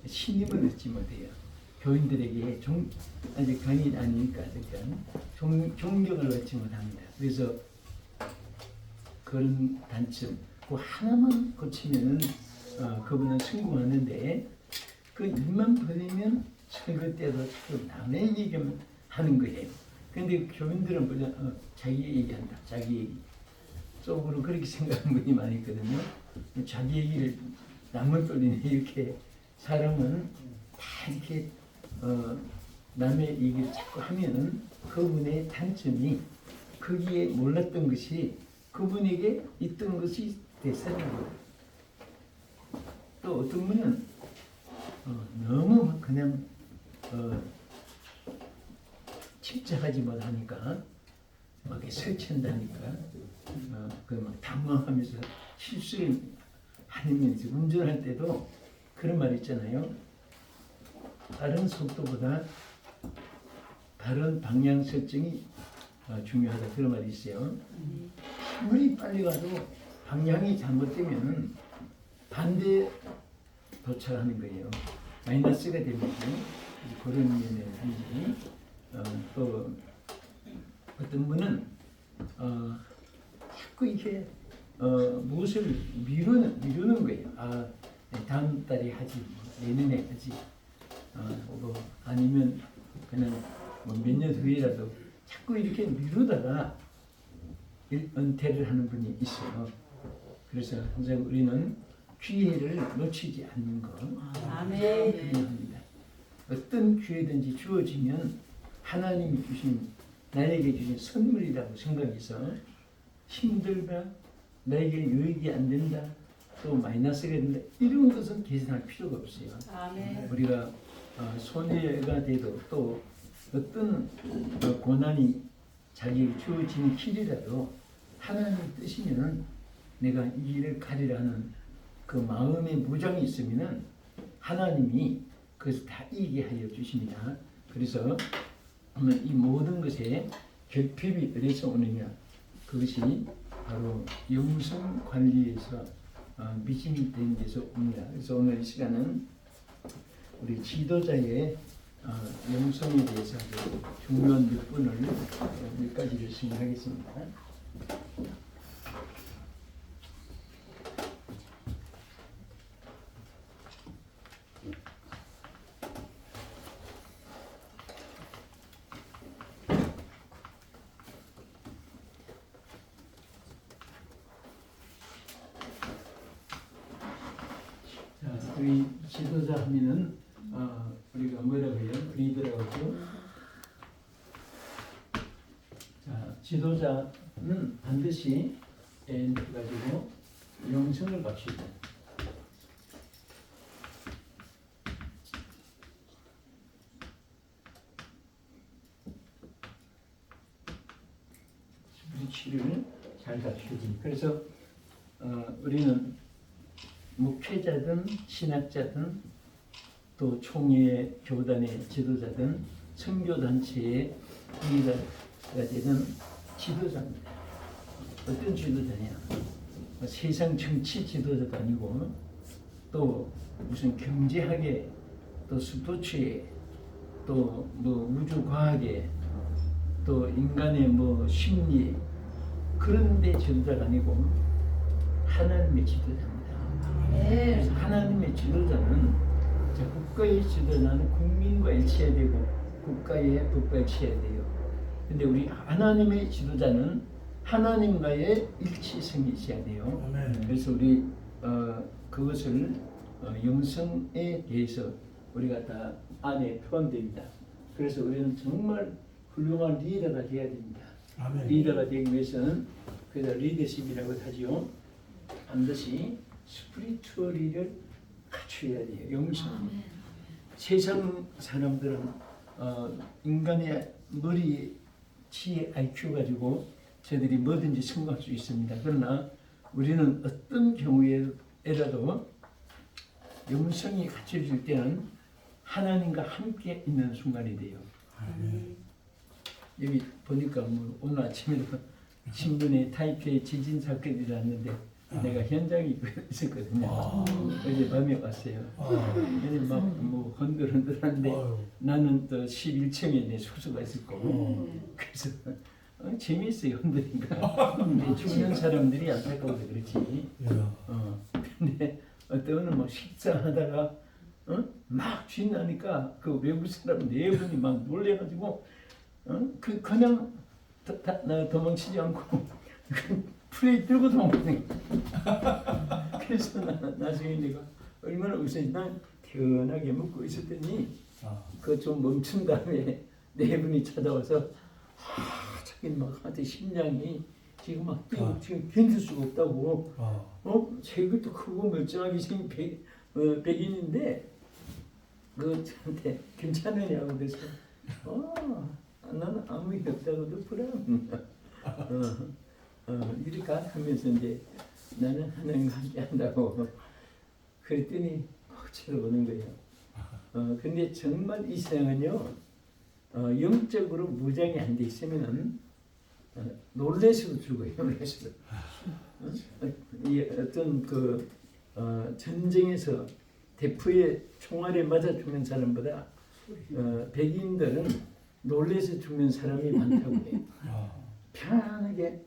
신임을 얻지 못해요. 교인들에게 아직 강의 아니니까 존경을 얻지 못합니다. 그래서 그런 단점, 그 하나만 고치면은 그분은 성공하는데 그 입만 벌리면 설교 때도 자꾸 남의 얘기만 하는 거예요. 근데 교인들은 그냥 자기 얘기한다. 자기 얘기. 속으로 그렇게 생각하는 분이 많이 있거든요. 자기 얘기를 남을 돌리네. 이렇게 사람은 다 이렇게 남의 얘기를 자꾸 하면은 그분의 단점이 거기에 몰랐던 것이 그분에게 있던 것이 됐어요. 또 어떤 분은 너무 그냥 침착하지 못하니까 막 설친다니까 막 당황하면서 실수를 하면서 운전할 때도 그런 말 있잖아요. 빠른 속도보다 바른 방향 설정이 중요하다, 그런 말이 있어요. 아무리 빨리 가도 방향이 잘못되면 반대 도착하는 거예요. 마이너스가 되는 거죠. 그런 면에서인지 또 어떤 분은 자꾸 이렇게 무엇을 미루는 거예요. 다음 달에 하지, 내년에 하지, 뭐 아니면 그냥 뭐 몇 년 후에라도 자꾸 이렇게 미루다가 은퇴를 하는 분이 있어요. 그래서 항상 우리는 기회를 놓치지 않는 것 중요합니다. 어떤 기회든지 주어지면 하나님이 주신, 나에게 주신 선물이라고 생각해서 힘들다, 나에게 유익이 안 된다, 또 마이너스가 된다, 이런 것은 계산할 필요가 없어요. 아멘. 우리가 손해가 돼도 또 어떤 고난이 자기에게 주어지는 길이라도 하나님 뜻이면은 내가 이 길을 가리라 하는 그 마음의 무장이 있으면은 하나님이 그것을 다 이기게 하여 주십니다. 그래서 이 모든 것에 결핍이 어디서 오느냐, 그것이 바로 영성 관리에서 미진이 된 데서 옵니다. 그래서 오늘 이 시간은 우리 지도자의 영성에 대해서 아주 중요한 몇 분을 몇 가지를 시행하겠습니다. 우리 지도자 하면은 우리가 뭐라고 해요? 리더라고 하죠. 자, 지도자는 반드시 가지고 영성을 갖추고 스피리추를 잘 갖추지. 그래서 우리는 목회자든 신학자든 또 총회 교단의 지도자든 선교단체의 리더가 되는 지도자입니다. 어떤 지도자냐? 세상 정치 지도자도 아니고 또 무슨 경제학에 또 스포츠에 또 뭐 우주과학에 또 인간의 뭐 심리 그런 데 지도자가 아니고 하나님의 지도자입니다. 그래서 하나님의 지도자는 국가의 지도자는 국민과 일치해야 되고 국가의 법과 일치해야 돼요. 근데 우리 하나님의 지도자는 하나님과의 일치성이 있어야 돼요. 그래서 우리 그것을 영성에 대해서 우리가 다 안에 포함됩니다. 그래서 우리는 정말 훌륭한 리더가 되어야 됩니다. 리더가 되기 위해서는 그래서 리더십이라고 하죠. 반드시 스피리추얼리를 갖춰야 돼요. 영성. 세상 사람들은 인간의 머리, 지혜, IQ 가지고 저들이 뭐든지 성공할 수 있습니다. 그러나 우리는 어떤 경우에라도 영성이 갖춰질 때는 하나님과 함께 있는 순간이 돼요. 여기 보니까 뭐 오늘 아침에도 신문에 타이페이 지진 사건이 났는데 내가 현장에 있었거든요. 어제 밤에 왔어요. 근데 막뭐 흔들흔들한데 나는 또 11층에 내 숙소가 있을 거고 그래서 재미있어요 흔드니까. 근데 죽는 사람들이 안타까워서 그렇지. 근데 어떤 뭐 식사하다가 막 쥐나니까 그 외국 사람 네 분이 막 놀래가지고 그냥 도망치지 않고 프레이 들고 도망가는 거야. 그래서 나중에 내가 얼마나 웃었지. 난 편하게 먹고 있었더니 그 좀 멈춘 다음에 네 분이 찾아와서 자기 막 한테 심장이 지금 막 뛰고 지금 견딜 수가 없다고. 체격도 크고 멀쩡하게 생긴 백인인데 그 저한테 괜찮으냐고 그래서 나는 아무 일 없다고도 불안. 이렇게 하면서 이제 나는 하나님과 함께 한다고 그랬더니 꼭 쳐다보는 거예요. 근데 정말 이 세상은요 영적으로 무장이 안 돼 있으면은 놀래서도 죽어요. 놀래서. 이 어떤 그 전쟁에서 대포에 총알에 맞아 죽는 사람보다 백인들은 놀래서 죽는 사람이 많다고 해요. 편안하게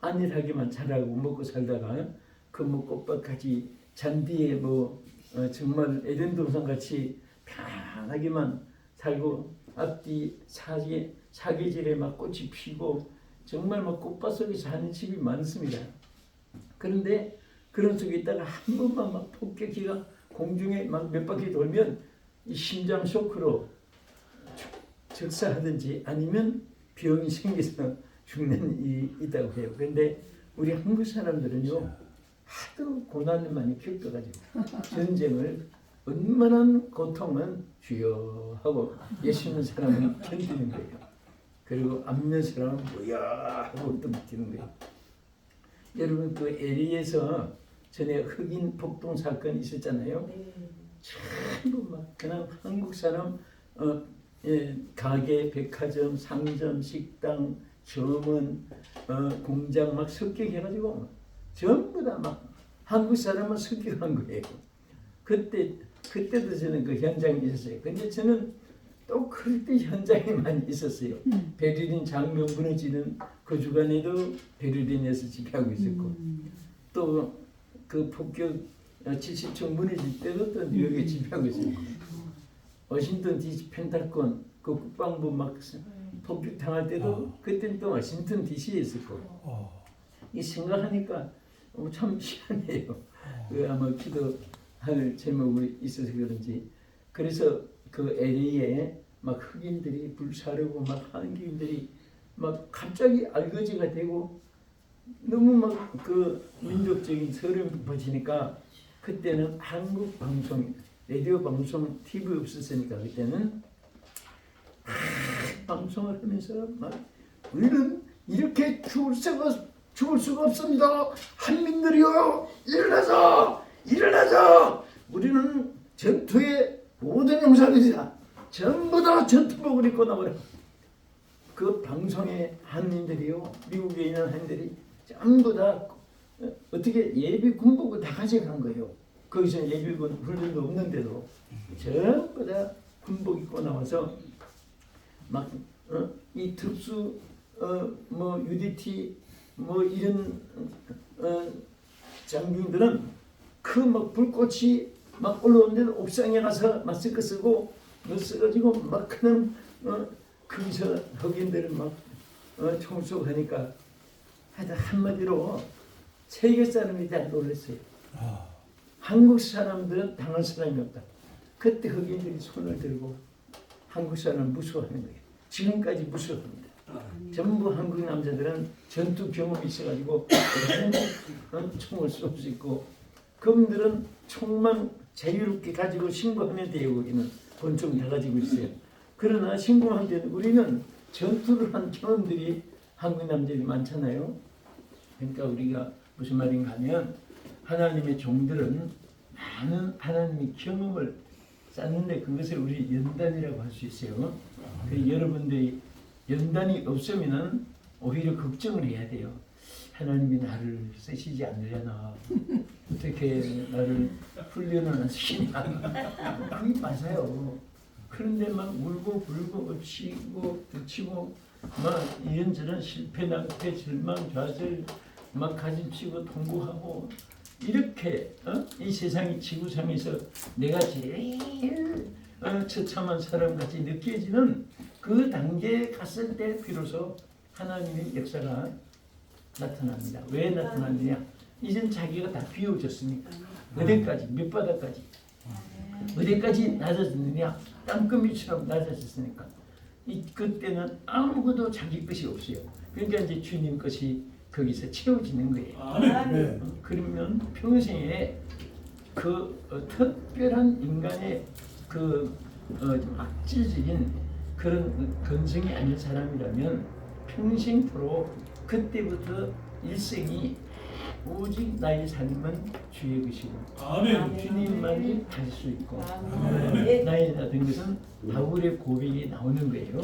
안일하게만 자라고 먹고 살다가 그 뭐 꽃밭같이 잔디에 뭐 정말 에덴 동산 같이 편하게만 살고 앞뒤 사계절에 막 꽃이 피고 정말 막 꽃밭 속에 사는 집이 많습니다. 그런데 그런 속에 있다가 한 번만 막 폭격기가 공중에 막 몇 바퀴 돌면 이 심장 쇼크로 즉사하든지 아니면 병이 생겨서 죽는 일이 있다고 해요. 그런데 우리 한국 사람들은요 하도 고난을 많이 겪어가지고 전쟁을 얼마나 고통은 주여 하고 예수 믿는 사람은 견디는 거예요. 그리고 안 믿는 사람은 뭐야 하고 또 버티는 거예요. 여러분 그 LA에서 전에 흑인 폭동 사건이 있었잖아요. 전부 막 그냥 한국 사람 가게, 백화점, 상점, 식당, 점원, 공장 막 습격해가지고 전부 다 막 한국 사람은 습격한 거예요. 그때도 저는 그 현장에 있었어요. 근데 저는 또 그럴 때 현장에 많이 있었어요. 베를린 장벽 무너지는 그 주간에도 베를린에서 집회하고 있었고 또 그 폭격 70층 무너질 때도 또 뉴욕에 집회하고 있었고 워싱턴 DC 펜타곤 그 국방부 막 폭격 당할 때도 그때는 또 워싱턴 DC에 있었고 이 생각하니까 참 희한해요. 그 아마 기도할 제목이 있어서 그런지 그래서 그 LA에 막 흑인들이 불사르고 막 한국인들이 막 갑자기 알거지가 되고 너무 막 그 민족적인 서름이 퍼지니까 그때는 한국 방송, 라디오 방송, TV 없었으니까 그때는 방송을 하면서 막 우리는 이렇게 죽을 수가 없습니다. 한민들이요 일어나자. 우리는 전투의 모든 영상이다. 전부 다 전투복을 입고 나오라. 그 방송에 한민들이요 미국에 있는 한민들이 전부 다 어떻게 예비 군복을 다 가져간 거예요. 거기서 예비군 훈련도 없는데도 전부 다 군복 입고 나와서 막 이 특수 뭐 UDT 뭐 이런 장병들은 그 막 불꽃이 막 올라오는데 옥상에 가서 마스크 쓰고 뭐 써가지고 막 그냥 거기서 흑인들은 막 총을 쏘고 하니까 하여튼 한마디로 세계 사람이 다 놀랐어요. 한국 사람들은 당할 사람이 없다. 그때 흑인들이 손을 들고 한국 사람을 무서워하는 거예요. 지금까지 무서워합니다. 전부 한국 남자들은 전투 경험이 있어가지고 총을 쏠 수 있고 그분들은 총만 자유롭게 가지고 신고하면 돼요. 거기는 권총 다 가지고 있어요. 그러나 신고할 때는 우리는 전투를 한 경험들이 한국 남자들이 많잖아요. 그러니까 우리가 무슨 말인가 하면 하나님의 종들은 많은 하나님의 경험을 쌓는데 그것을 우리 연단이라고 할 수 있어요. 그 여러분들이 연단이 없으면은 오히려 걱정을 해야 돼요. 하나님이 나를 쓰시지 않으려나, 어떻게 나를 훈련을 안 시키냐. 그게 맞아요. 그런데 막 울고 불고 엎치고 덮치고 막 이런저런 실패, 낭패, 절망, 좌절 막 가슴치고 통곡하고 이렇게 이 세상이 지구상에서 내가 제일 처참한 사람같이 느껴지는 그 단계에 갔을 때 비로소 하나님의 역사가 나타납니다. 왜 나타났느냐? 이젠 자기가 다 비워졌으니까. 어디까지? 밑바닥까지. 어디까지 낮아졌느냐? 땅거미처럼 낮아졌으니까. 그때는 아무것도 자기 것이 없어요. 그러니까 이제 주님 것이 거기서 채워지는 거예요. 그러면 평생에 그 특별한 인간의 그 악질적인 그런 건성이 아닌 사람이라면 평생토록 그때부터 일생이 오직 나의 삶은 주의 것이고 주님만이 할 수 있고 나의 된 것은 바울의 고백이 나오는 거예요.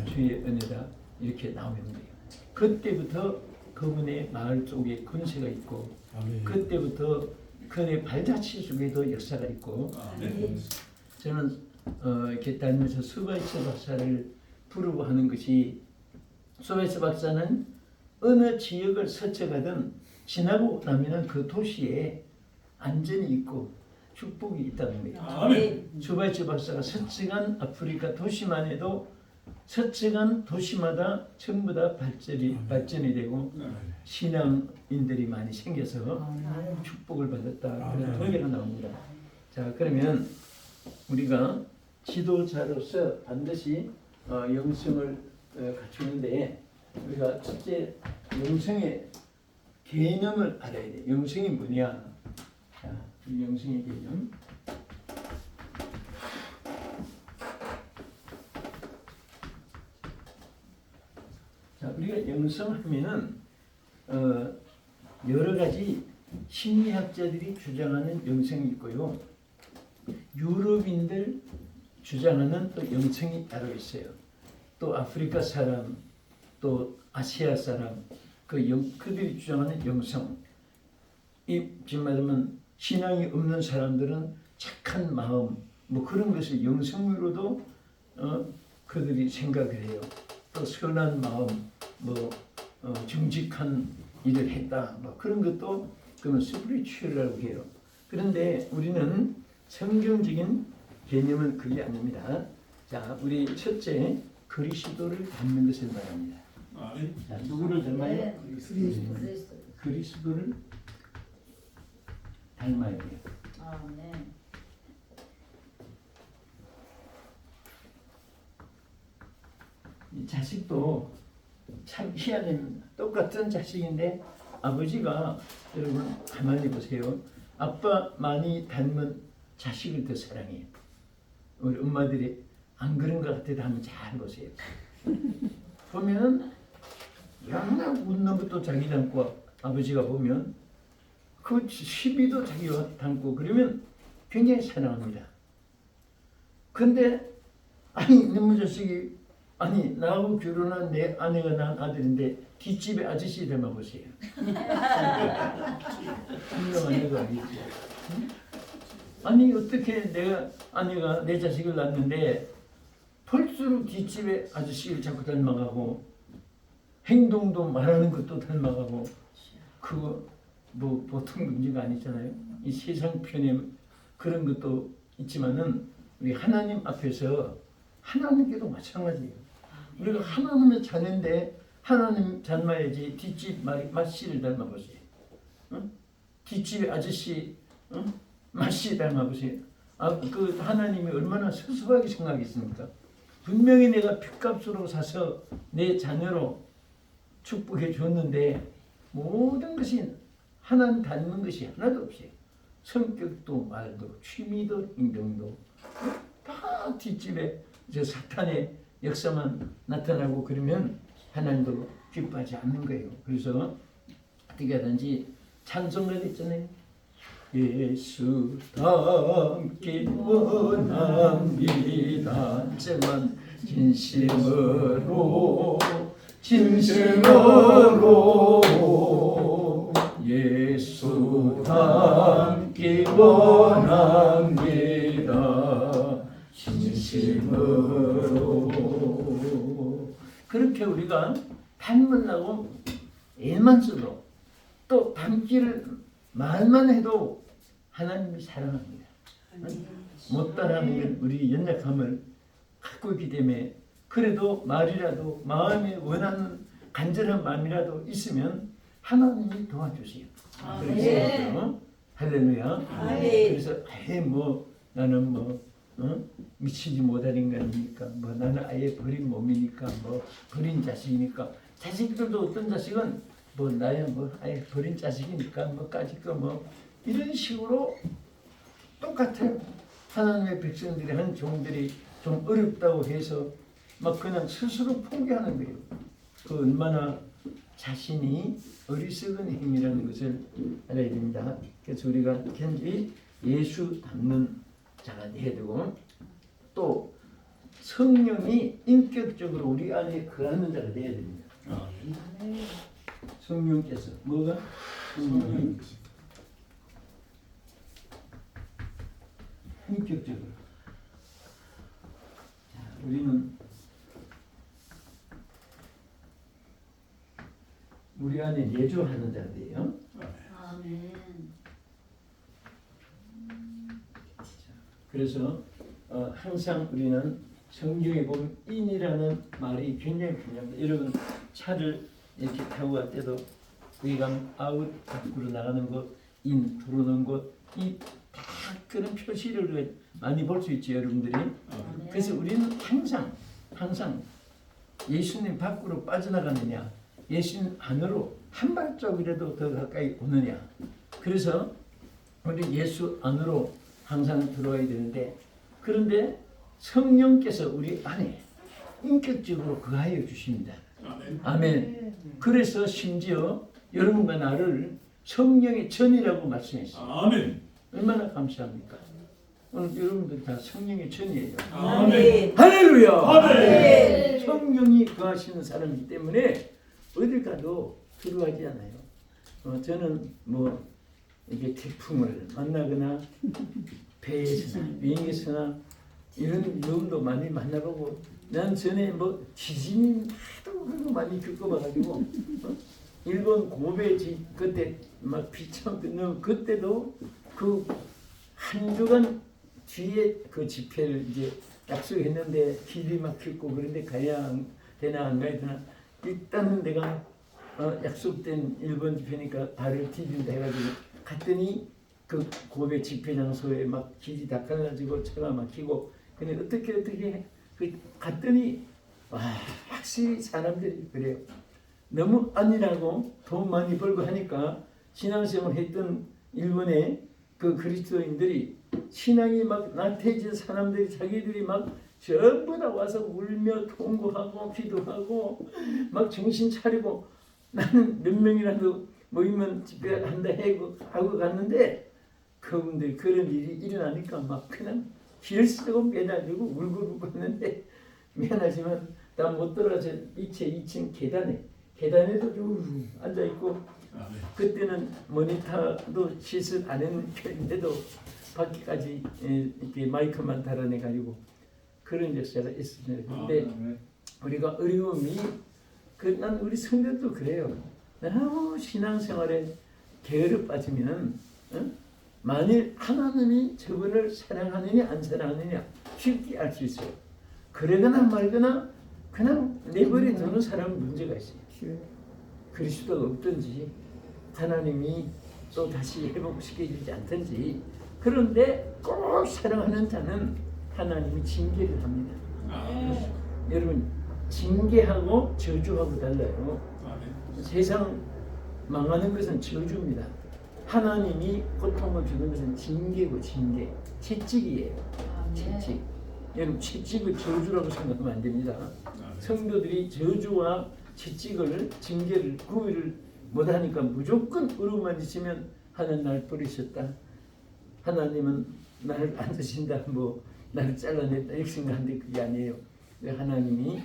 주의 은혜다 이렇게 나오는 거예요. 그때부터 그분의 말 속에 권세가 있고 그때부터 그의 발자취 속에도 역사가 있고 저는 이렇게 다니면서 소바이처 박사를 부르고 하는 것이 소바이처 박사는 어느 지역을 스쳐가든 지나고 나면 그 도시에 안전이 있고 축복이 있다는 거예요. 소바이처 박사가 스쳐간 아프리카 도시만 해도 스쳐간 도시마다 전부 다 발전이 되고 신앙인들이 많이 생겨서 축복을 받았다. 그런 통계가 나옵니다. 자, 그러면 우리가 지도자로서 반드시 영성을 갖추는데 우리가 첫째 영성의 개념을 알아야 돼. 영성이 뭐냐? 자, 이 영성의 개념. 자, 우리가 영성하면은 여러 가지 심리학자들이 주장하는 영성이 있고요. 유럽인들 주장하는 또 영성이 따로 있어요. 또 아프리카 사람, 또 아시아 사람, 그들이 주장하는 영성. 지금 말하면 신앙이 없는 사람들은 착한 마음, 뭐 그런 것을 영성으로도 그들이 생각을 해요. 또 선한 마음, 뭐 정직한 일을 했다, 뭐 그런 것도 그러면 스피리추얼이라고 해요. 그런데 우리는 성경적인 개념은 그게 아닙니다. 자, 우리 첫째 그리스도를 닮는 것을 말합니다. 자, 누구를 닮아요? 그리스도를 닮아야 돼요. 이 자식도 참 희한한 똑같은 자식인데 아버지가 여러분 가만히 보세요. 아빠 많이 닮은 자식을 더 사랑해요. 우리 엄마들이 안 그런 것 같아도 한번 잘 보세요. 보면은 항상 웃는 것도 자기 닮고 아버지가 보면 그 시비도 자기가 닮고 그러면 굉장히 사랑합니다. 근데 아니 너무 자식이 아니 나하고 결혼한 내 아내가 낳은 아들인데 뒷집에 아저씨 닮아 보세요. 분명한 애가 아니지. 아니 어떻게 내가 아내가 내 자식을 낳는데 볼수록 뒷집에 아저씨를 자꾸 닮아가고 행동도 말하는 것도 닮아가고 그거 뭐 보통 문제가 아니잖아요. 이 세상 편에 그런 것도 있지만은 우리 하나님 앞에서 하나님께도 마찬가지예요. 우리가 하나님의 자녀인데 하나님 닮아야지 뒷집 마씨를 닮아보세요. 뒷집의 아저씨 마씨 닮아보세요. 그 하나님이 얼마나 섭섭하게 생각했습니까? 분명히 내가 핏값으로 사서 내 자녀로 축복해 줬는데 모든 것이 하나님 닮는 것이 하나도 없어요. 성격도 말도 취미도 인경도 다 뒷집에 저 사탄의 역사만 나타나고 그러면 하나님도 기뻐하지 않는 거예요. 그래서 어떻게 하든지 찬송가 있잖아요. 예수 닮기 원합니다. 정말 진심으로 진심으로 예수 닮기 원합니다. 진심으로. 그렇게 우리가 닮으려고 애만 써도 또 닮기를 말만 해도 하나님이 사랑합니다. 못 따라하는 건 우리 연약함을 갖고 있기 때문에 그래도 말이라도 마음에 원하는 간절한 마음이라도 있으면 하나님이 도와주세요. 그래서 할렐루야. 그래서 아예 뭐 나는 뭐 미치지 못할 인간이니까 뭐 나는 아예 버린 몸이니까 뭐 버린 자식이니까 자식들도 어떤 자식은 뭐 나야 뭐 아예 버린 자식이니까 뭐까짓 거 뭐 이런 식으로 똑같아요. 하나님의 백성들이 한 종들이 좀 어렵다고 해서 막 그냥 스스로 포기하는 거예요. 그 얼마나 자신이 어리석은 힘이라는 것을 알아야 됩니다. 그래서 우리가 현재 예수 닮는 자가 되어야 되고 또 성령이 인격적으로 우리 안에 거하는 자가 되어야 됩니다. 성령께서 뭐가? 성령이 인격적으로. 자, 우리는 우리 안에 내주하는 자들이에요. 아멘. 그래서 항상 우리는 성경에 보면 인이라는 말이 굉장히 중요합니다. 여러분 차를 이렇게 타고 갈 때도 외관 아웃 밖으로 나가는 것, 인 들어오는 것, 이 다 그런 표시를 많이 볼 수 있죠, 여러분들이. 그래서 우리는 항상 예수님 밖으로 빠져나가느냐, 예수님 안으로 한 발짝이라도 더 가까이 오느냐. 그래서 우리 예수 안으로 항상 들어와야 되는데, 그런데 성령께서 우리 안에 인격적으로 거하여 주십니다. 아멘. 그래서 심지어 여러분과 나를 성령의 전이라고 말씀했어요. 아멘. 얼마나 감사합니까? 오늘 여러분들 다 성령의 전이에요. 아멘. 할렐루야. 아멘. 성령이 거하시는 사람이기 때문에 어딜 가도 두려워하지 않아요. 저는 뭐 이게 태풍을 만나거나 배에서나 비행기에서나 이런 위험도 많이 만나보고, 난 전에 뭐 지진이 하도 그거 많이 겪어봐가지고 일본 고베지 그때 막 비참 끝나면 그때도 그 한 주간 뒤에 그 집회를 이제 약속했는데 길이 막혔고 그런데 가야 되나 안 가야 되나, 일단은 내가 약속된 일본 집회니까 발을 디딘다 해가지고 갔더니 그 고베 집회 장소에 막 길이 다 갈라지고 차가 막히고, 근데 어떻게 갔더니 와, 확실히 사람들이 그래요. 너무 아니라고 돈 많이 벌고 하니까 신앙생활 했던 일본의 그 그리스도인들이 신앙이 막 나태해진 사람들이 자기들이 막 전부 다 와서 울며 통곡하고 기도하고 막 정신 차리고, 나는 몇 명이라도 모이면 집회한다 하고 갔는데 그분들이 그런 일이 일어나니까 막 그냥 길 쓰고 매달리고 울고 갔는데, 미안하지만 나 못 들어가서 2층 계단에도 좀 앉아있고, 그때는 모니터도 시술 안 했는 편인데도 밖에까지 이렇게 마이크만 달아내가지고 그런 역사가 있습니다. 근데 우리가 어려움이 난 우리 성도도 그래요. 너무 신앙생활에 게으르 빠지면 만일 하나님이 저분을 사랑하느냐 안 사랑하느냐 쉽게 알 수 있어요. 그러거나 말거나 그냥 내버려 두는 사람은 문제가 있어요. 그리스도가 없든지 하나님이 또 다시 회복시켜주지 않든지, 그런데 꼭 사랑하는 자는 하나님이 징계를 합니다. 여러분 징계하고 저주하고 달라요. 세상 망하는 것은 저주입니다. 하나님이 고통을 주는 것은 징계고 채찍이에요. 채찍. 여러분 채찍을 저주라고 생각하면 안 됩니다. 성도들이 저주와 채찍을 징계를 구의를 못하니까 무조건 의로만 있으면 하나님 날 버리셨다, 하나님은 나를 안 드신다, 뭐 나를 잘라냈다 이렇게 생각하는데 그게 아니에요. 하나님이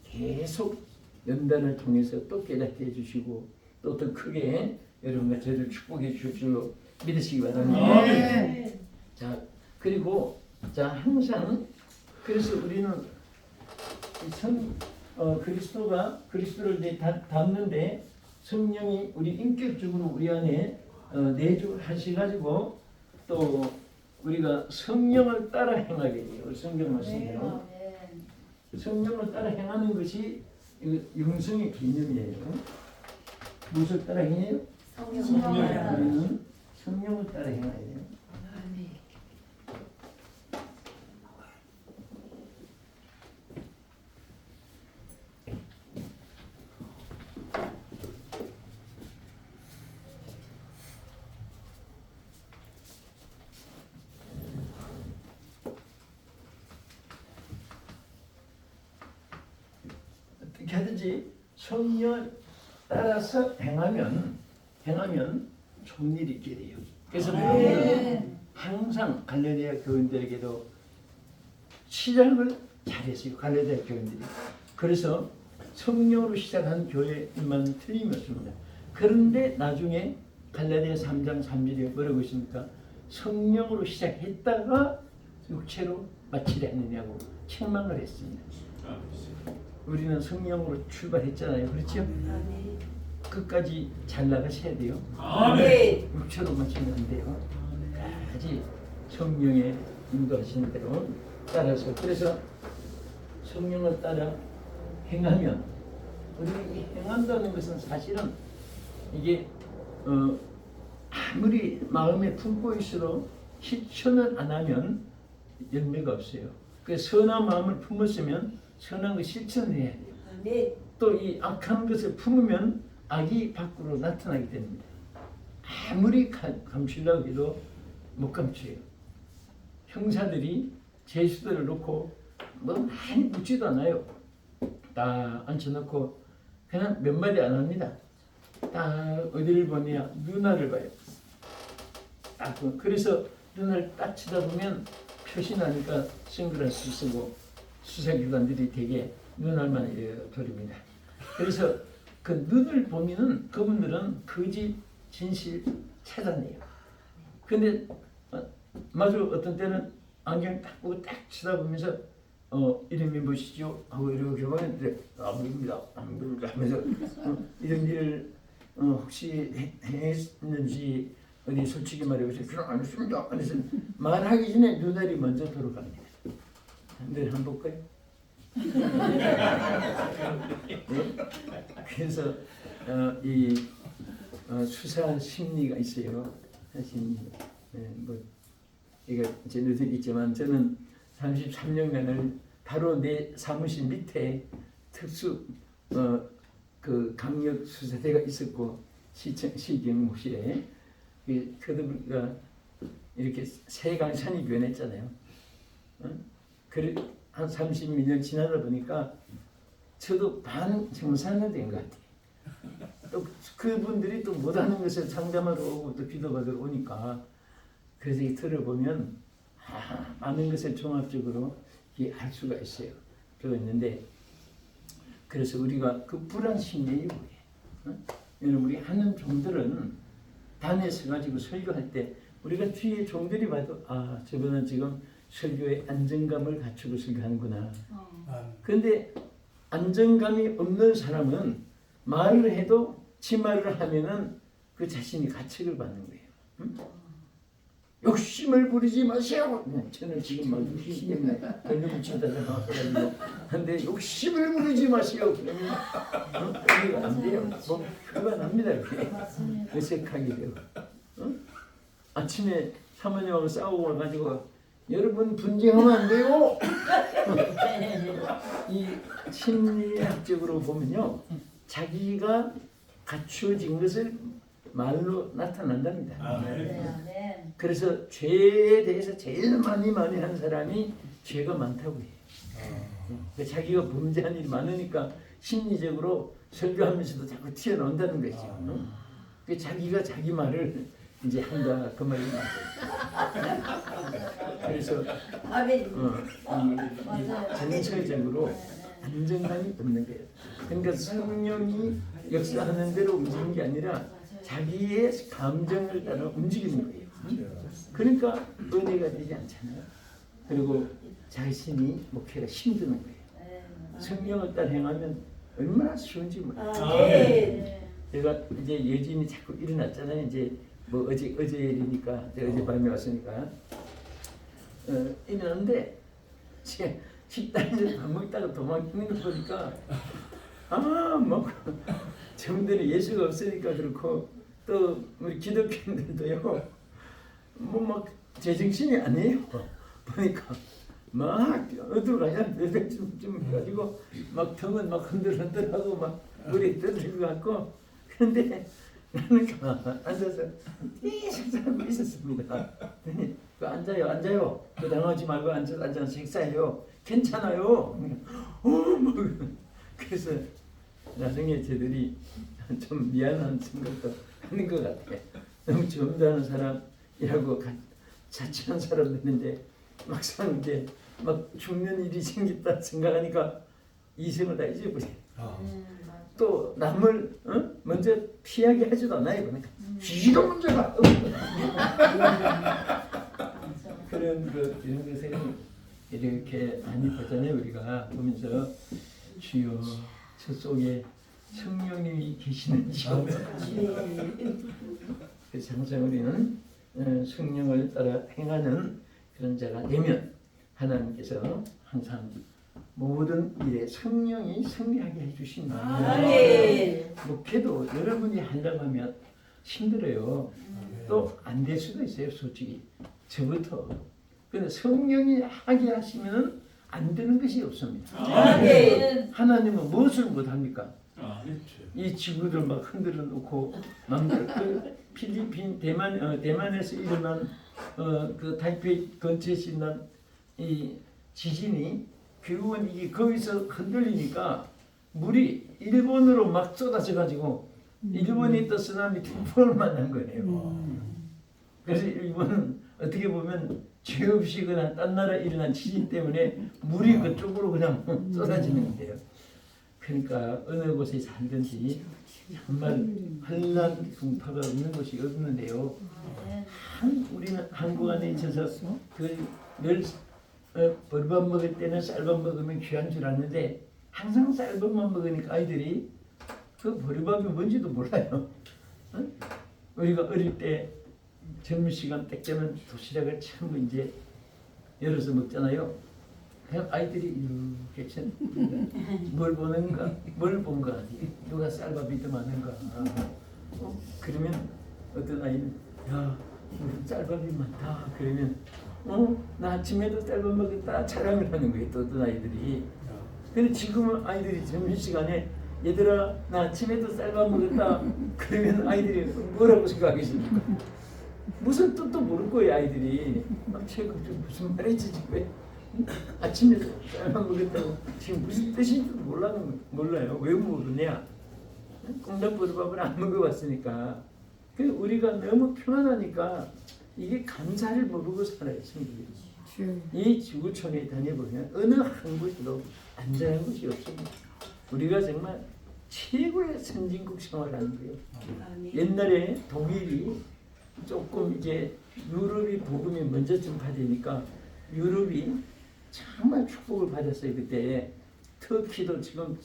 계속 연단을 통해서 또 깨닫게 해주시고 또 더 크게 여러분과 저를 축복해 주실 줄로 믿으시기 바랍니다. 아멘. 자, 그리고 자 항상 그래서 우리는 그리스도가 그리스도를 이제 닮는데 성령이 우리 인격적으로 우리 안에 내주하셔가지고 또 우리가 성령을 따라 행하게 돼요. 성경 말씀대로 성령을 따라 행하는 것이 영성의 개념이에요. 무엇을 따라 행해요? 우리는 성령을 따라 행해야 돼요. 어떻게 하든지 성령 따라서 행하면 좋은 일이 있게 돼요. 그래서 우리는 항상 갈라디아 교인들에게도 시작을 잘했어요. 갈라디아 교인들이. 그래서 성령으로 시작한 교회만 틀림없습니다. 그런데 나중에 갈라디아 3장 3절에 뭐라고 있습니까? 성령으로 시작했다가 육체로 마치려 했느냐고 책망을 했습니다. 우리는 성령으로 출발했잖아요. 그렇죠? 끝까지 잘 나가셔야 돼요. 육체로 마치면 안 돼요. 끝까지 성령의 인도하시는 대로 따라서. 그래서 성령을 따라 행하면 우리 행한다는 것은 사실은 이게 아무리 마음에 품고 있어도 실천을 안 하면 열매가 없어요. 그래서 선한 마음을 품었으면 선한 거 실천을 해야 돼요. 또 이 악한 것을 품으면 악이 밖으로 나타나게 됩니다. 아무리 감추려고 해도 못 감춰요. 형사들이 죄수들을 놓고 뭐 많이 묻지도 않아요. 딱 앉혀놓고 그냥 몇 마디 안 합니다. 딱 어디를 보냐? 누나를 봐요. 딱 그래서 누나를 딱 쳐다보면 표시나니까 선글라스 쓰고 수사기관들이 되게 눈알만 돌립니다. 그래서 그 눈을 보면은 그분들은 거짓 진실 찾아내요. 근데 마주 어떤 때는 안경 딱 보고 딱 쳐다보면서 이름이 무엇이죠? 하고 이러고 교관한테 아무입니다 하면서 이런 일을 혹시 했는지 어디 솔직히 말해보세요. 그럼 안 했습니다. 그래서 말하기 전에 눈알이 먼저 돌아갑니다. 늘 한번 볼까요? 네? 그래서 이 수사 심리가 있어요. 심리. 네, 뭐 이거 제 눈에 있지만 저는 33년간을 바로 내 사무실 밑에 특수 그 강력 수사대가 있었고 시경무실에 그들가 이렇게 세강산이 변했잖아요. 한 30년 지나다 보니까 저도 반 정상은 된 것 같아요. 또 그분들이 또 못하는 것을 상담하러 오고 또 기도받으러 오니까 그래서 이 들어보면 많은 것을 종합적으로 알 수가 있어요. 그거 있는데 그래서 우리가 그 불안 심리에 우리 하는 종들은 단에 서가지고 설교할 때 우리가 뒤에 종들이 봐도 저분은 지금 설교에 안정감을 갖추고 설교하는구나. 그런데 안정감이 없는 사람은 말을 해도 지 말을 하면은 그 자신이 가책을 받는 거예요. 응? 욕심을 부리지 마세요. 저는 지금 막 욕심 때문에 별로 쳐다가 근데 욕심을 부리지 마세요. 그러면 이거 안 돼요. 뭐 표가 납니다. 이렇게 어색하게 돼요. 아침에 사모님하고 싸우고 와가지고 여러분 분쟁하면 안 돼요. 이 심리학적으로 보면요, 자기가 갖추어진 것을 말로 나타난답니다. 그래서 죄에 대해서 제일 많이 한 사람이 죄가 많다고 해요. 자기가 범죄한 일이 많으니까 심리적으로 설교하면서도 자꾸 튀어나온다는 거죠. 자기가 자기 말을 이제 한다 그 말이 맞아요. 그래서 전체적으로 안정감이 없는 거예요. 그러니까 성령이 역사하는 대로 움직이는 게 아니라 자기의 감정을 따라 움직이는 거예요. 그러니까 은혜가 되지 않잖아요. 그리고 자신이 목회가 힘드는 거예요. 성령을 따라 행하면 얼마나 쉬운지 몰라요. 제가 이제 예진이 자꾸 일어났잖아요. 이제 뭐 어제 일이니까 왔으니까 일어났는데 식당에서 밥 먹다가 도망치는 거 보니까 뭐 저분들이 예수가 없으니까 그렇고 또 우리 기독교인들도요 뭐 막 제정신이 아니에요. 보니까 막 어디로 가냐 좀 해가지고 막 등은 막 흔들흔들하고 막 물이 떠들 것 같고 그런데 나는 앉아서 계속 하고 있었습니다. 그 앉아요. 그 당하지 말고 앉아서 식사해요. 괜찮아요. 뭐 그래서 나중에 저들이 좀 미안한 생각도 하는 것 같아. 너무 점잖은 사람이라고 자취한 사람 되는데 막상 이제 막 죽는 일이 생겼다 생각하니까 이생을 다 잊어버려. 또 남을 먼저 피하게 하지도 않아요. 그러니까 이런 문제가 그런 이런 것에 이렇게 많이 보잖아요. 우리가 보면서 주여 저 속에 성령님이 계시는지요. 그래서 항상 우리는 성령을 따라 행하는 그런 자가 되면 하나님께서 항상 모든 일에 성령이 승리하게 해주신다. 목회도 여러분이 하려고 하면 힘들어요. 또 안 될 수도 있어요. 솔직히 저부터. 근데 성령이 하게 하시면 안 되는 것이 없습니다. 하나님은 무엇을 못합니까? 이 지구들 막 흔들어 놓고 그 필리핀 대만에서 일어난 그 타이페이 근처에서 난 이 지진이 결국은 이게 거기서 흔들리니까 물이 일본으로 막 쏟아져 가지고 일본에 있던 쓰나미 태풍을 만난 거예요. 그래서 일본은 어떻게 보면 죄 없이 그냥 딴 나라에 일어난 지진 때문에 물이 그쪽으로 그냥 쏟아지는 거예요. 그러니까 어느 곳에 살든지 정말 환란 풍파가 없는 곳이 없는데요. 우리는 한국 안에 있어서 늘 보리밥 먹을 때는 쌀밥 먹으면 귀한 줄 아는데 항상 쌀밥만 먹으니까 아이들이 그 보리밥이 뭔지도 몰라요. 우리가 어릴 때 점심시간 딱 되면 도시락을 전부 이제 열어서 먹잖아요. 그냥 아이들이 이렇게 뭘 보는가, 뭘 본가, 누가 쌀밥이 더 많은가. 그러면 어떤 아이는 야, 우리 쌀밥이 많다. 그러면 나 아침에도 쌀밥 먹었다 자랑을 하는 거예요. 또 어떤 아이들이. 근데 지금은 아이들이 점심시간에 얘들아 나 아침에도 쌀밥 먹었다. 그러면 아이들이 뭐라고 생각하겠습니까? 무슨 뜻도 모를 거예요. 아이들이. 제가 무슨 말인지 왜 아침에 쌀밥 먹었다고 지금 무슨 뜻인지도 몰라요. 왜 모르냐? 콩닥보리밥을 안 먹어봤으니까. 우리가 너무 편안하니까 이게 감사를 모르고 살아요. 이 지구촌에 다녀보면 어느 한 곳에도 안전한 곳이 없습니다. 우리가 정말 최고의 선진국 생활하는 거예요. 옛날에 독일이 조금 이제 유럽이 복음이 먼저 전파되니까 유럽이 정말 축복을 받았어요. 그때 터키도 지금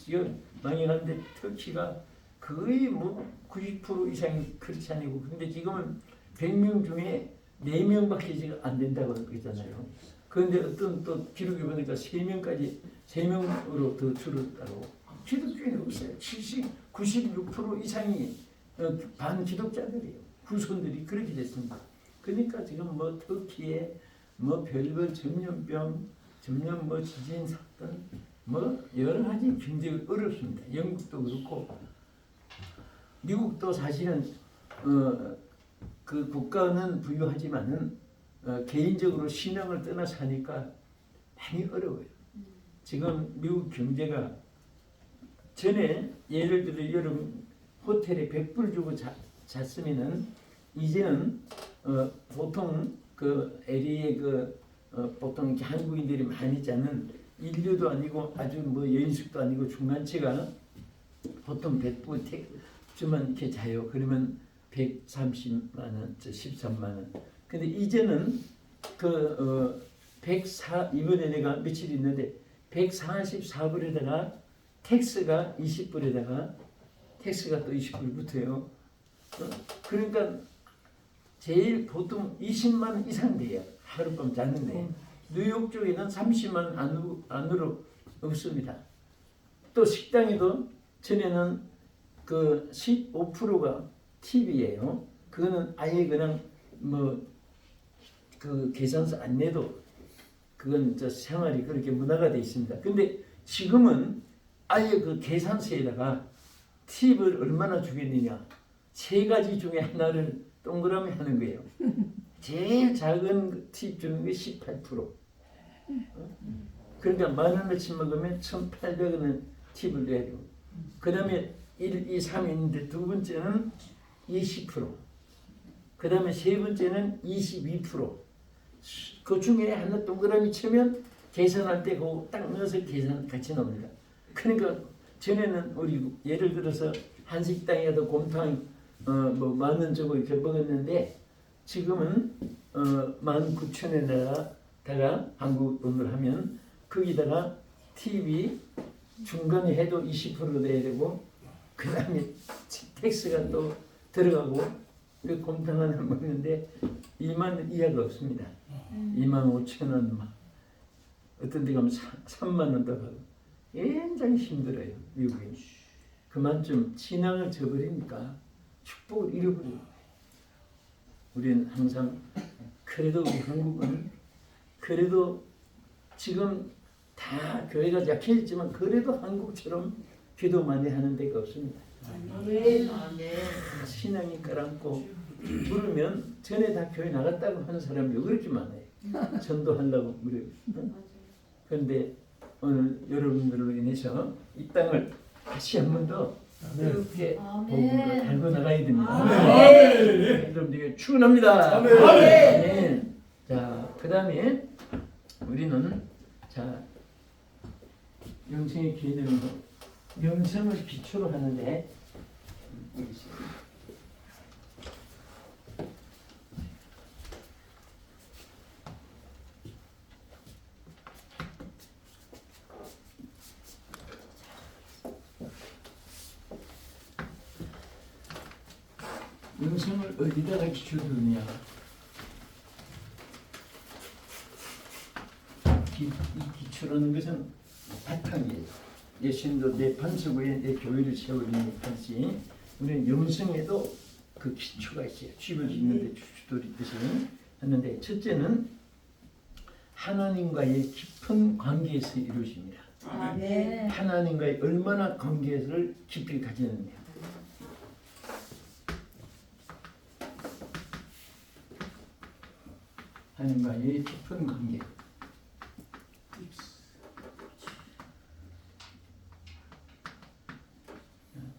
망해가는데 터키가 거의 뭐 90% 이상이 크리스찬이고 근데 지금은 100명 중에 4명밖에 지금 안 된다고 그러잖아요. 그런데 어떤 또 기록에 보니까 3명으로 더 줄었다고. 기독교인은 없어요. 96% 이상이 반기독자들이에요. 후손들이 그렇게 됐습니다. 그러니까 지금 뭐 터키에 뭐 별별 전염병, 전염 뭐 지진 사건, 뭐 여러 가지 굉장히 어렵습니다. 영국도 그렇고 미국도 사실은 그 국가는 부유하지만은 개인적으로 신앙을 떠나 사니까 많이 어려워요. 지금 미국 경제가 전에 예를 들어 여름 호텔에 100불 주고 잤으면은 이제는 보통 그 LA에 보통 한국인들이 많이 자는 인류도 아니고 아주 뭐 여인숙도 아니고 중간치가 보통 100부만 이렇게 자요. 그러면 130만 원, 13만 원. 근데 이제는 그 104 이번에 내가 며칠 있는데 144불에다가 텍스가 20불에다가 텍스가 또 20불 붙어요. 그러니까 제일 보통 20만 원 이상 돼요. 하룻밤 잤는데 뉴욕 쪽에는 30만 원 안으로 없습니다. 또 식당에도 전에는 그 15%가 팁이에요. 그거는 아예 그냥 뭐 그 계산서 안 내도 그건 저 생활이 그렇게 문화가 돼 있습니다. 근데 지금은 아예 그 계산서에다가 팁을 얼마나 주겠느냐 3가지 중에 하나를 동그라미 하는 거예요. 제일 작은 팁 주는 게 18%. 그러니까 10,000원어치 먹으면 1,800원은 팁을 내야 되고 그 다음에 1, 2, 3이 있는데 두 번째는 20%. 그 다음에 세 번째는 22%. 그 중에 하나 동그라미 치면 계산할 때 그거 딱 넣어서 계산 같이 나옵니다. 그러니까 전에는 우리 예를 들어서 한식당에도 곰탕 뭐 10,000원 주고 이렇게 먹었는데 지금은 19,000원에다가 한국 돈으로 하면 거기다가 팁이 중간에 해도 20% 내야 되고 그 다음에 텍스가 또 들어가고 그 곰탕 하나 먹는데 2만 원 이하가 없습니다. 25,000원 막 어떤 데 가면 3만 원 더 가고 굉장히 힘들어요. 미국인. 그만큼 신앙을 저버리니까 축복을 잃어버려요. 우리는 항상 그래도 우리 한국은 그래도 지금 다 교회가 약해졌지만 그래도 한국처럼 기도 많이 하는 데가 없습니다. 신앙이 깔았고 부르면 전에 다 교회 나갔다고 하는 사람이 왜 그렇게 많아요. 전도하려고 그래요. 그런데 오늘 여러분들로 인해서 이 땅을 다시 한 번 더 이렇게 복음으로 달고 나가야 됩니다. 여러분들에게 축원합니다. 아멘. 자, 그 다음에 우리는 자 영성의 개념으로 영성을 기초로 하는데 영성을 어디다가 기초로 두느냐? 이 기초라는 것은 바탕이에요. 내 신도 내 반석 위에 내 교회를 세우는 것이 우리는 영성에도 그 기초가 있어요. 집을 짓는데 주도리듯이 하는데 첫째는 하나님과의 깊은 관계에서 이루어집니다. 하나님과의 얼마나 관계를 깊이 가지느냐. 하나님과의 깊은 관계.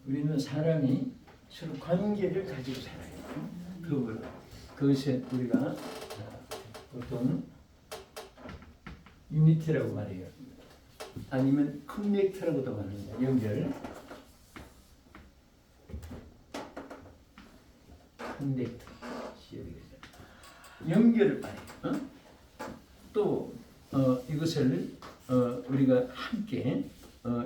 우리는 사람이 서로 관계를 가지고 살아요. 그것에 우리가 보통 유니티라고 말해요. 아니면 커넥트라고도 말합니다. 연결. 커넥트. 연결을 말해요. 또 이것을 우리가 함께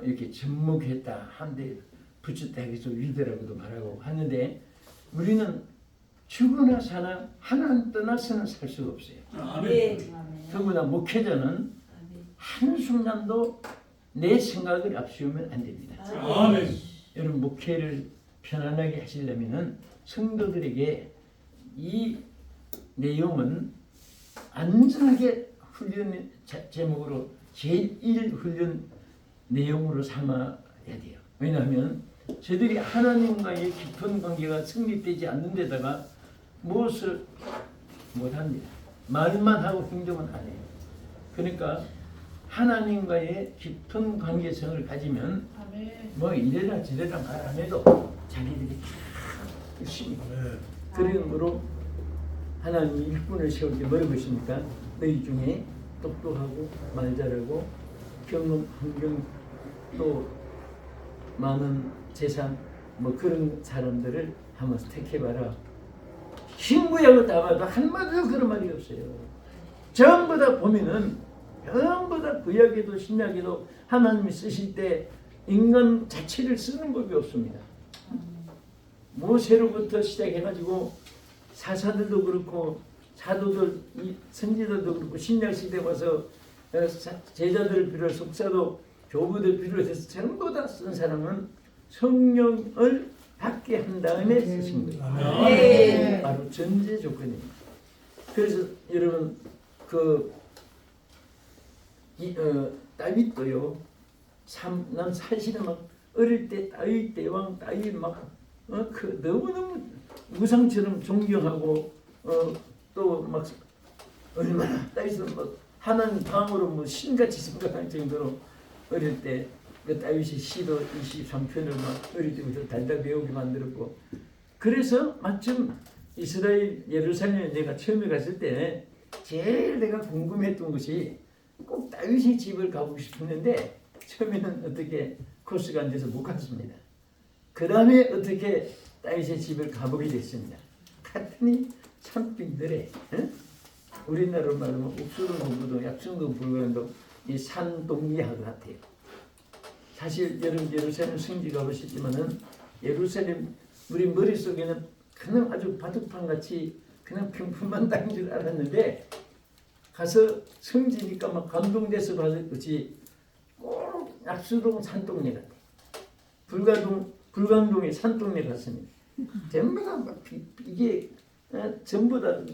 이렇게 접목했다 한데 붙였다 해서 위대라고도 말하고 하는데 우리는 죽으나 사나 하나님 떠나서는 살 수가 없어요. 더구나 목회자는 한순간도 내 생각을 앞세우면 안 됩니다. 여러분 목회를 편안하게 하시려면 성도들에게 이 내용은 안전하게 훈련 제목으로 제1 훈련 내용으로 삼아야 돼요. 왜냐하면 저들이 하나님과의 깊은 관계가 성립되지 않는 데다가 무엇을 못합니다. 말만 하고 행동은 안 해요. 그러니까 하나님과의 깊은 관계성을 가지면 뭐 이래라 저래라 말 안 해도 자기들이 열심히 그러므로 하나님이 일꾼을 세울 때 뭐라고 했습니까? 너희 중에 똑똑하고 말 잘하고 경험, 환경 또 많은 재산 뭐 그런 사람들을 한번 택해봐라. 신구약을 다 봐도 한마디도 그런 말이 없어요. 전부 다 보면은 전부 다 구약에도 신약에도 하나님이 쓰실 때 인간 자체를 쓰는 법이 없습니다. 모세로부터 시작해가지고 사사들도 그렇고 사도들, 선지자들도 그렇고 신약 시대 와서 제자들을 비롯해 속사도 교부들 비롯해서 전부 다 쓴 사람은 성령을 받게 한 다음에 쓰신 거예요. 네. 바로 전제 조건입니다. 그래서 여러분 다윗도요. 난 사실은 막 어릴 때 다윗 대왕 다윗 막 너무너무 우상처럼 존경하고 또 막 얼마나 다윗은 뭐 하나님 방으로 뭐 신같이 생각할 정도로 어릴 때 그 다윗의 시도 23편을 막 어릴 때부터 달달 배우게 만들었고 그래서 마침 이스라엘 예루살렘에 내가 처음에 갔을 때 제일 내가 궁금했던 것이 꼭 다윗의 집을 가보고 싶었는데 처음에는 어떻게 코스가 안 돼서 못 갔습니다. 그 다음에 어떻게 다윗의 집을 가보게 됐습니다. 갔더니 참 빈들에 우리나라로 말하면 옥수동 공부도 약sun도 불구도 이 산동리하 같아요. 사실 여러분 예루살렘 성지 가보셨지만은 예루살렘 우리 머릿속에는 그냥 아주 바둑판 같이 그냥 평범한 땅인 줄 알았는데 가서 성지니까 막 감동돼서 봤지 꼭 약수동 산동네 같아. 불광동의 산동네 같습니다. 전부 다 막 이게 전부 다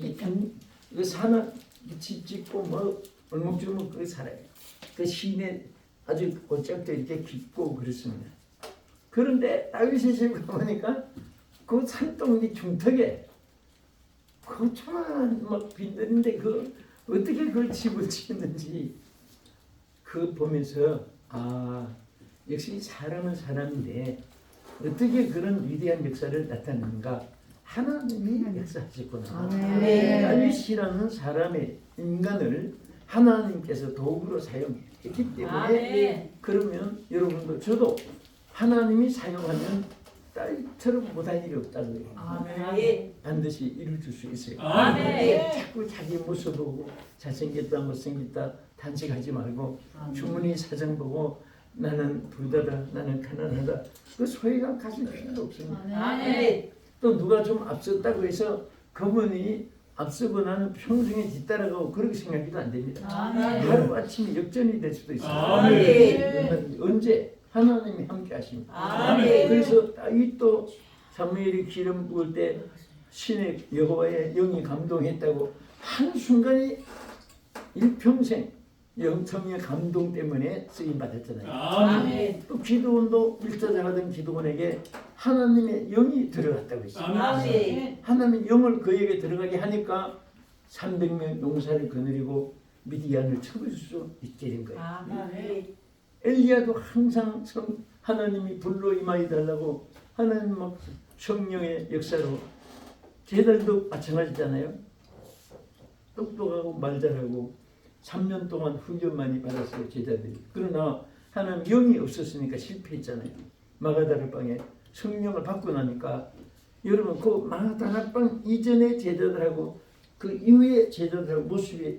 이 산을 집 짓고 뭐 얼목줄목 그렇게 살아요. 그 시내 아주 옷장도 이렇게 깊고 그렇습니다. 그런데 다윗의 집을 가보니까 그 산동네 중턱에 그 조그만 막 빈들인데 그 어떻게 그걸 집을 지었는지 그 보면서 역시 사람은 사람인데 어떻게 그런 위대한 역사를 나타내는가 하나님이 역사하셨구나. 다윗이라는 사람의 인간을 하나님께서 도구로 사용했기 때문에 그러면 여러분도 저도 하나님이 사용하면 딸처럼 못할 일이 없다는 거예요. 반드시 이루어질 수 있어요. 자꾸 자기 모습 보고 잘생겼다 못생겼다 단식하지 말고 주머니 사정 보고 나는 부자다 나는 가난하다 그 소외감 가질 필요도 없습니다. 또 누가 좀 앞섰다고 해서 그분이 앞서고 나는 평생에 뒤따라가고 그렇게 생각해도 안 됩니다. 하루아침에 역전이 될 수도 있어요. 언제? 하나님이 함께 하십니다. 그래서 다윗도 사무엘이 기름 부을 때 신의 여호와의 영이 감동했다고 한순간에 일평생 영성의 감동 때문에 쓰임 받았잖아요. 또 기도원도 일자장하던 기도원에게 하나님의 영이 들어갔다고 했어요. 하나님의 영을 그에게 들어가게 하니까 300명 용사를 거느리고 미디안을 쳐볼 수 있게 된 거예요. 엘리야도 항상 하나님이 불로 임하여 달라고 하나님 막 성령의 역사로 제자들도 마찬가지잖아요. 똑똑하고 말 잘하고 3년 동안 훈련 많이 받았어요 제자들이. 그러나 하나님 영이 없었으니까 실패했잖아요. 마가다락방에 성령을 받고 나니까 여러분 그 마가다락방 이전의 제자들하고 그 이후의 제자들하고 모습이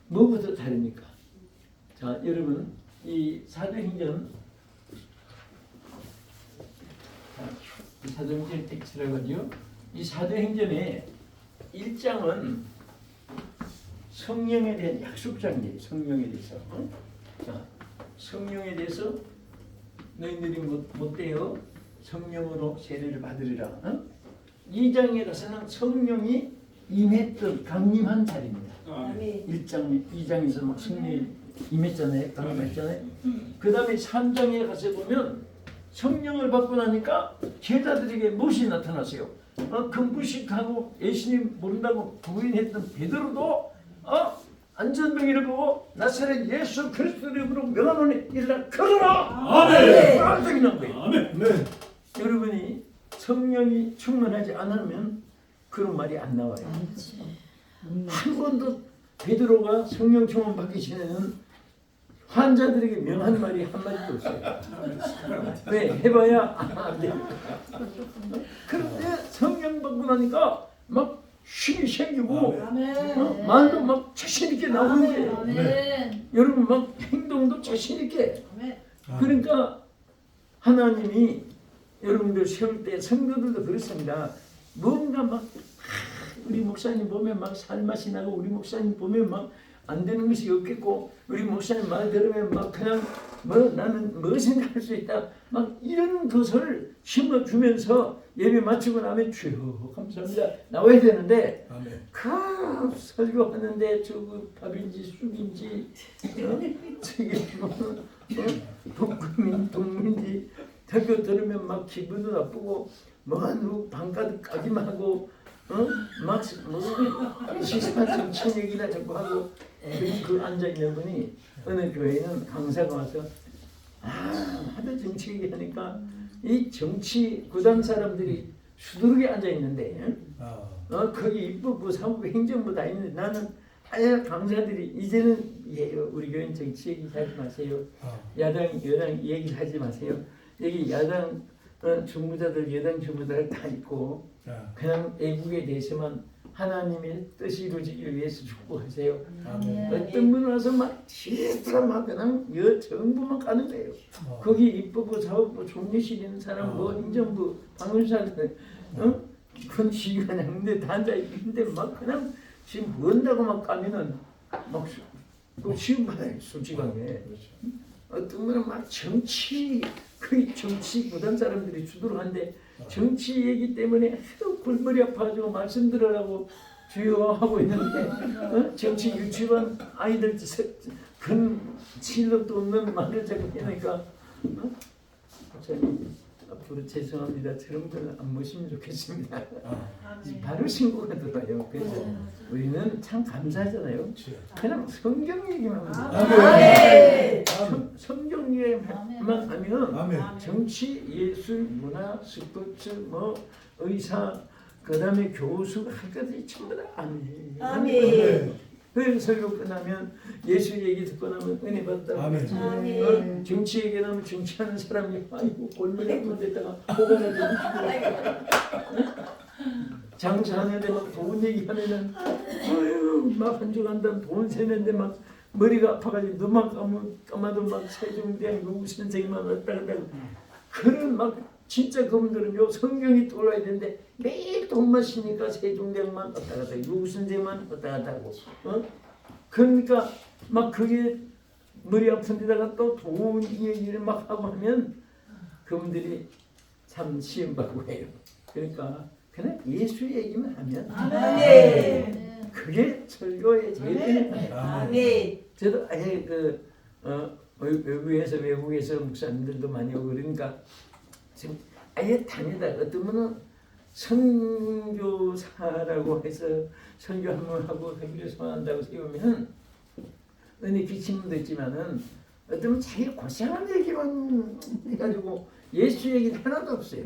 뭐부터 다릅니까? 자 여러분 이 사도행전 사도행전 텍스트라고 하죠. 이 사도행전의 1장은 성령에 대한 약속장이에요. 성령에 대해서. 자, 성령에 대해서 너희들이 못돼요. 성령으로 세례를 받으리라. 2장에 가서는 성령이 임했던 강림한 자리입니다. 1장, 2장에서 막 성령이 임했잖아요. 강림했잖아요. 그 다음에 3장에 가서 보면 성령을 받고 나니까 제자들에게 무엇이 나타났어요. 그 무식하고 예수님 모른다고 부인했던 베드로도 안전병이를 보고 나사렛 예수 그리스도 이름으로 명하노니 일어나 걸어라. 깜짝이 난 거예요. 여러분이 성령이 충만하지 않으면 그런 말이 안 나와요. 한 번도 베드로가 성령 충만 받기 전에는 환자들에게 명한 말이 한마디도 없어요. 왜? 해봐야 안 돼. 그런데 성령 받고 나니까 막 힘이 생기고 말도 막 자신 있게 나오는 거예요. 아멘. 여러분 막 행동도 자신 있게. 아멘. 그러니까 하나님이 여러분들 세울 때 성도들도 그렇습니다. 뭔가 막 우리 목사님 보면 막 살맛이 나고 우리 목사님 보면 막 안 되는 것이 없겠고 우리 목사님 말 들으면 막 그냥 뭐 나는 뭐 생각할 수 있다 막 이런 것을 심어주면서 예배 마치고 나면 주여 감사합니다 나와야 되는데 그 설교하는데 저거 밥인지 쑥인지 저게 동문인지 설교 들으면 막 기분도 나쁘고 뭐한 방가득 까기만 하고 막 시사한 정치 얘기나 자꾸 하고 그 앉아 있는 분이 어느 교회는 강사가 와서 하도 정치 얘기하니까 이 정치 구단 사람들이 수두룩에 앉아 있는데 거기 입법부, 사무부, 행정부 다 있는데 나는 강사들이 이제는 우리 교회는 정치 얘기하지 마세요. 야당, 여당 얘기하지 마세요. 여기 야당 중부자들, 여당 중부자들 다 있고 그냥 애국에 대해서만 하나님의 뜻이 이루어지기 위해서 축복하세요. 어떤 분 와서 막 시스템 막 그냥 정부만 가는 거예요. 거기 입법부, 사법부, 총리실 있는 사람, 뭐 행정부, 방문사들, 그건 시간 양대 다 앉아 있는데 막 그냥 지금 뭔다고 막 가면은 막 그 시험 받아요. 솔직하게. 어떤 분은 막 정치 부단 사람들이 주도록한데 정치 얘기 때문에 하도 골머리 아파가지고 말씀 들으라고 주여 하고 있는데 정치 유치원 아이들 근 실력도 없는 말을 자꾸 하니까 목사님 앞으로 죄송합니다. 저런 분은 안 모시면 좋겠습니다. 바로 신고가 들어요. 그래서 우리는 참 감사하잖아요. 그냥 성경 얘기만 하면 성경 얘기만 하면 정치, 예술, 문화, 스포츠, 뭐 의사, 그다음에 교수 할 것들이 전부 다 아멘. 그 설교 끝나면 예수 얘기 듣고 나면 은혜 받았다고. 정치 얘기 나면 정치하는 사람이 아이고 골머리 아픈 데다가 호가 나서 장사하는데 막 돈 얘기하면은 아유 막 한 주 간다 돈 세는데 막 머리가 아파가지고 눈만 감아도 막 세종대왕 누구 선생님만 왔다 갔다 그런 막 진짜 그분들은요 성경이 떠올라야 되는데 매일 돈만 쓰니까 세종대왕만 왔다 갔다 누구 선생님만 왔다 갔다 하고 그러니까 막 그게 머리 아픈 데다가 또 돈 얘기를 막 하고 하면 그분들이 참 시험받고 해요. 그러니까 그냥 예수 얘기만 하면 그게 설교의 제일 큰 저도 아예 외국에서 목사님들도 많이 오고 그러니까 지금 아예 다니다 어떤 분은 선교사라고 해서 설교 한번 하고 회비를 소환한다고 세우면 은혜 끼친 분도 있지만은 어떤 분은 자기 고생한 얘기만 해가지고 예수 얘기는 하나도 없어요.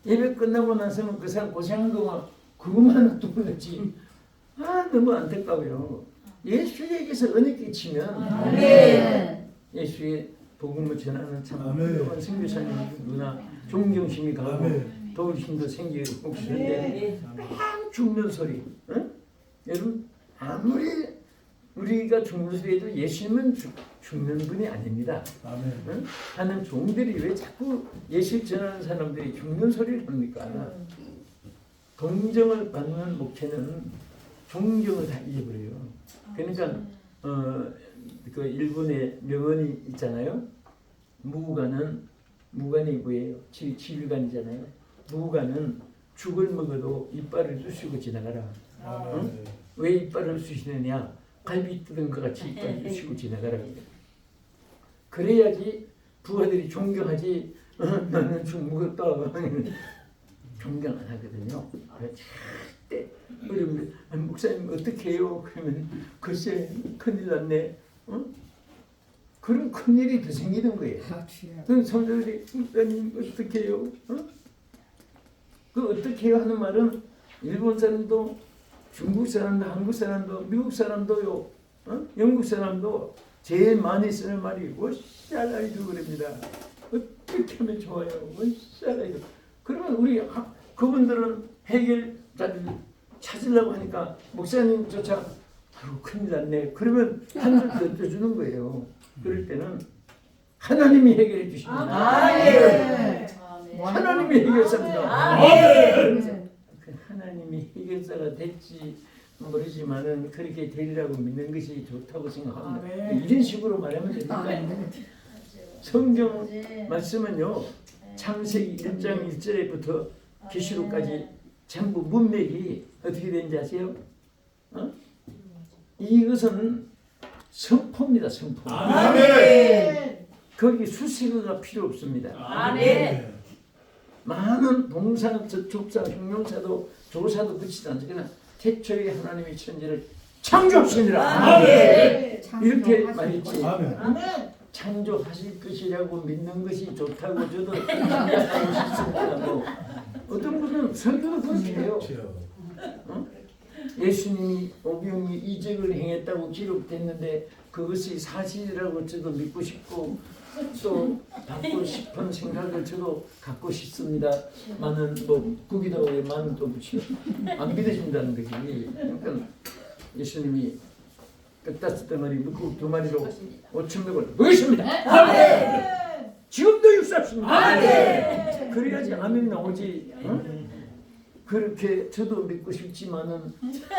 예배 끝나고 나서는 그 사람 고생한 거만 그것만 떠올랐지. 너무 안타까워요. 예수 얘기에서 은혜 끼치면 예수의 복음을 전하는 참 훌륭한 선교사님 누나 존경심이 가고 도울 힘도 생기고 그러는데 막 죽는 소리. 여러분 아무리 우리가 죽는 소리에도 예수님은 죽는 분이 아닙니다. 하는 종들이 왜 자꾸 예수 전하는 사람들이 죽는 소리를 합니까? 동정을 받는 목회는 존경을 다 잊어버려요. 그러니까 그 일본의 명언이 있잖아요. 무관이 뭐예요? 지휘관이잖아요. 무관은 죽을 먹어도 이빨을 쑤시고 지나가라. 왜 이빨을 쑤시느냐? 갈비 뜯은 것 같이 이빨을 쑤시고 지나가라. 그래야지 부하들이 존경하지. 나는 죽 먹었다. 존경 안 하거든요. 절대 어려운데 목사님 어떻게 해요? 그러면 글쎄 큰일 났네. 그런 큰일이 더 생기는 거예요. 그럼 성도들이 목사님 어떻게 해요? 그 어떻게 해요 하는 말은 일본 사람도 중국 사람도 한국 사람도 미국 사람도요. 영국 사람도 제일 많이 쓰는 말이 워샬라이드 그럽니다. 어떻게 하면 좋아요? 워샬라이드. 그러면 우리 그분들은 해결자를 찾으려고 하니까 목사님조차 아유 큰일 났네. 그러면 한줄 던져주는 거예요. 그럴 때는 하나님이 해결해 주십니다. 아멘. 하나님이 해결사입니다. 아멘. 그 하나님이 해결사가 될지 모르지만은 그렇게 되리라고 믿는 것이 좋다고 생각합니다. 이런 식으로 말하면 됩니다. 성경 말씀은요, 창세기 1장 1절부터 계시록까지 전부 문맥이 어떻게 되는지 아세요? 이것은 선포입니다. 선포. 아멘. 거기 수식어가 필요 없습니다. 아멘. 많은 동사, 접속사, 형용사도 조사도 붙이지 않으나 태초에 하나님의 천지를 창조하시니라. 아멘. 이렇게 말했지. 아멘. 창조하실 것이라고 믿는 것이 좋다고 저도 생각하고 싶습니다. 뭐 어떤 분은 설교도 그렇게 해요. 예수님이 오병이 이적을 행했다고 기록됐는데 그것이 사실이라고 저도 믿고 싶고 또 받고 싶은 생각을 저도 갖고 싶습니다. 많은 뭐 구기도에 많은 또 안 믿으신다는 거지. 그러니까 예수님이 뼈다스 덩어리 물고기 2마리로 5,000명을 먹였습니다. 지금도 육사합니다. 그래야지 아멘이 나오지. 그렇게 저도 믿고 싶지만은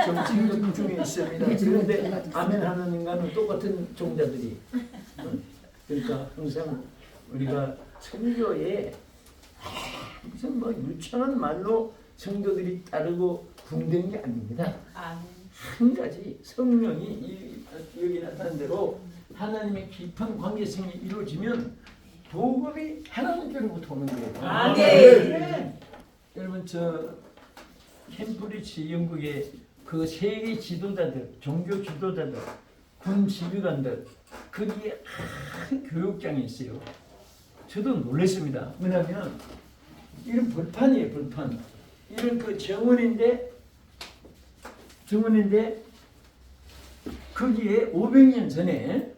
좀 생각 중에 있습니다. 그런데 아멘 하는 인간은 똑같은 종자들이. 그러니까 항상 우리가 선교에 무슨 뭐 유창한 말로 성도들이 따르고 붕대는 게 아닙니다. 한 가지 성령이 여기 나타난 대로 하나님의 깊은 관계성이 이루어지면 복음이 하나님께로부터 오는 거예요. 아멘. 여러분 저 캠브리지 영국의 그 세계 지도자들, 종교 지도자들, 군 지휘관들 거기에 한 교육장이 있어요. 저도 놀랐습니다. 뭐냐면 이런 벌판이에요. 벌판. 이런 그 정원인데 거기에 500년 전에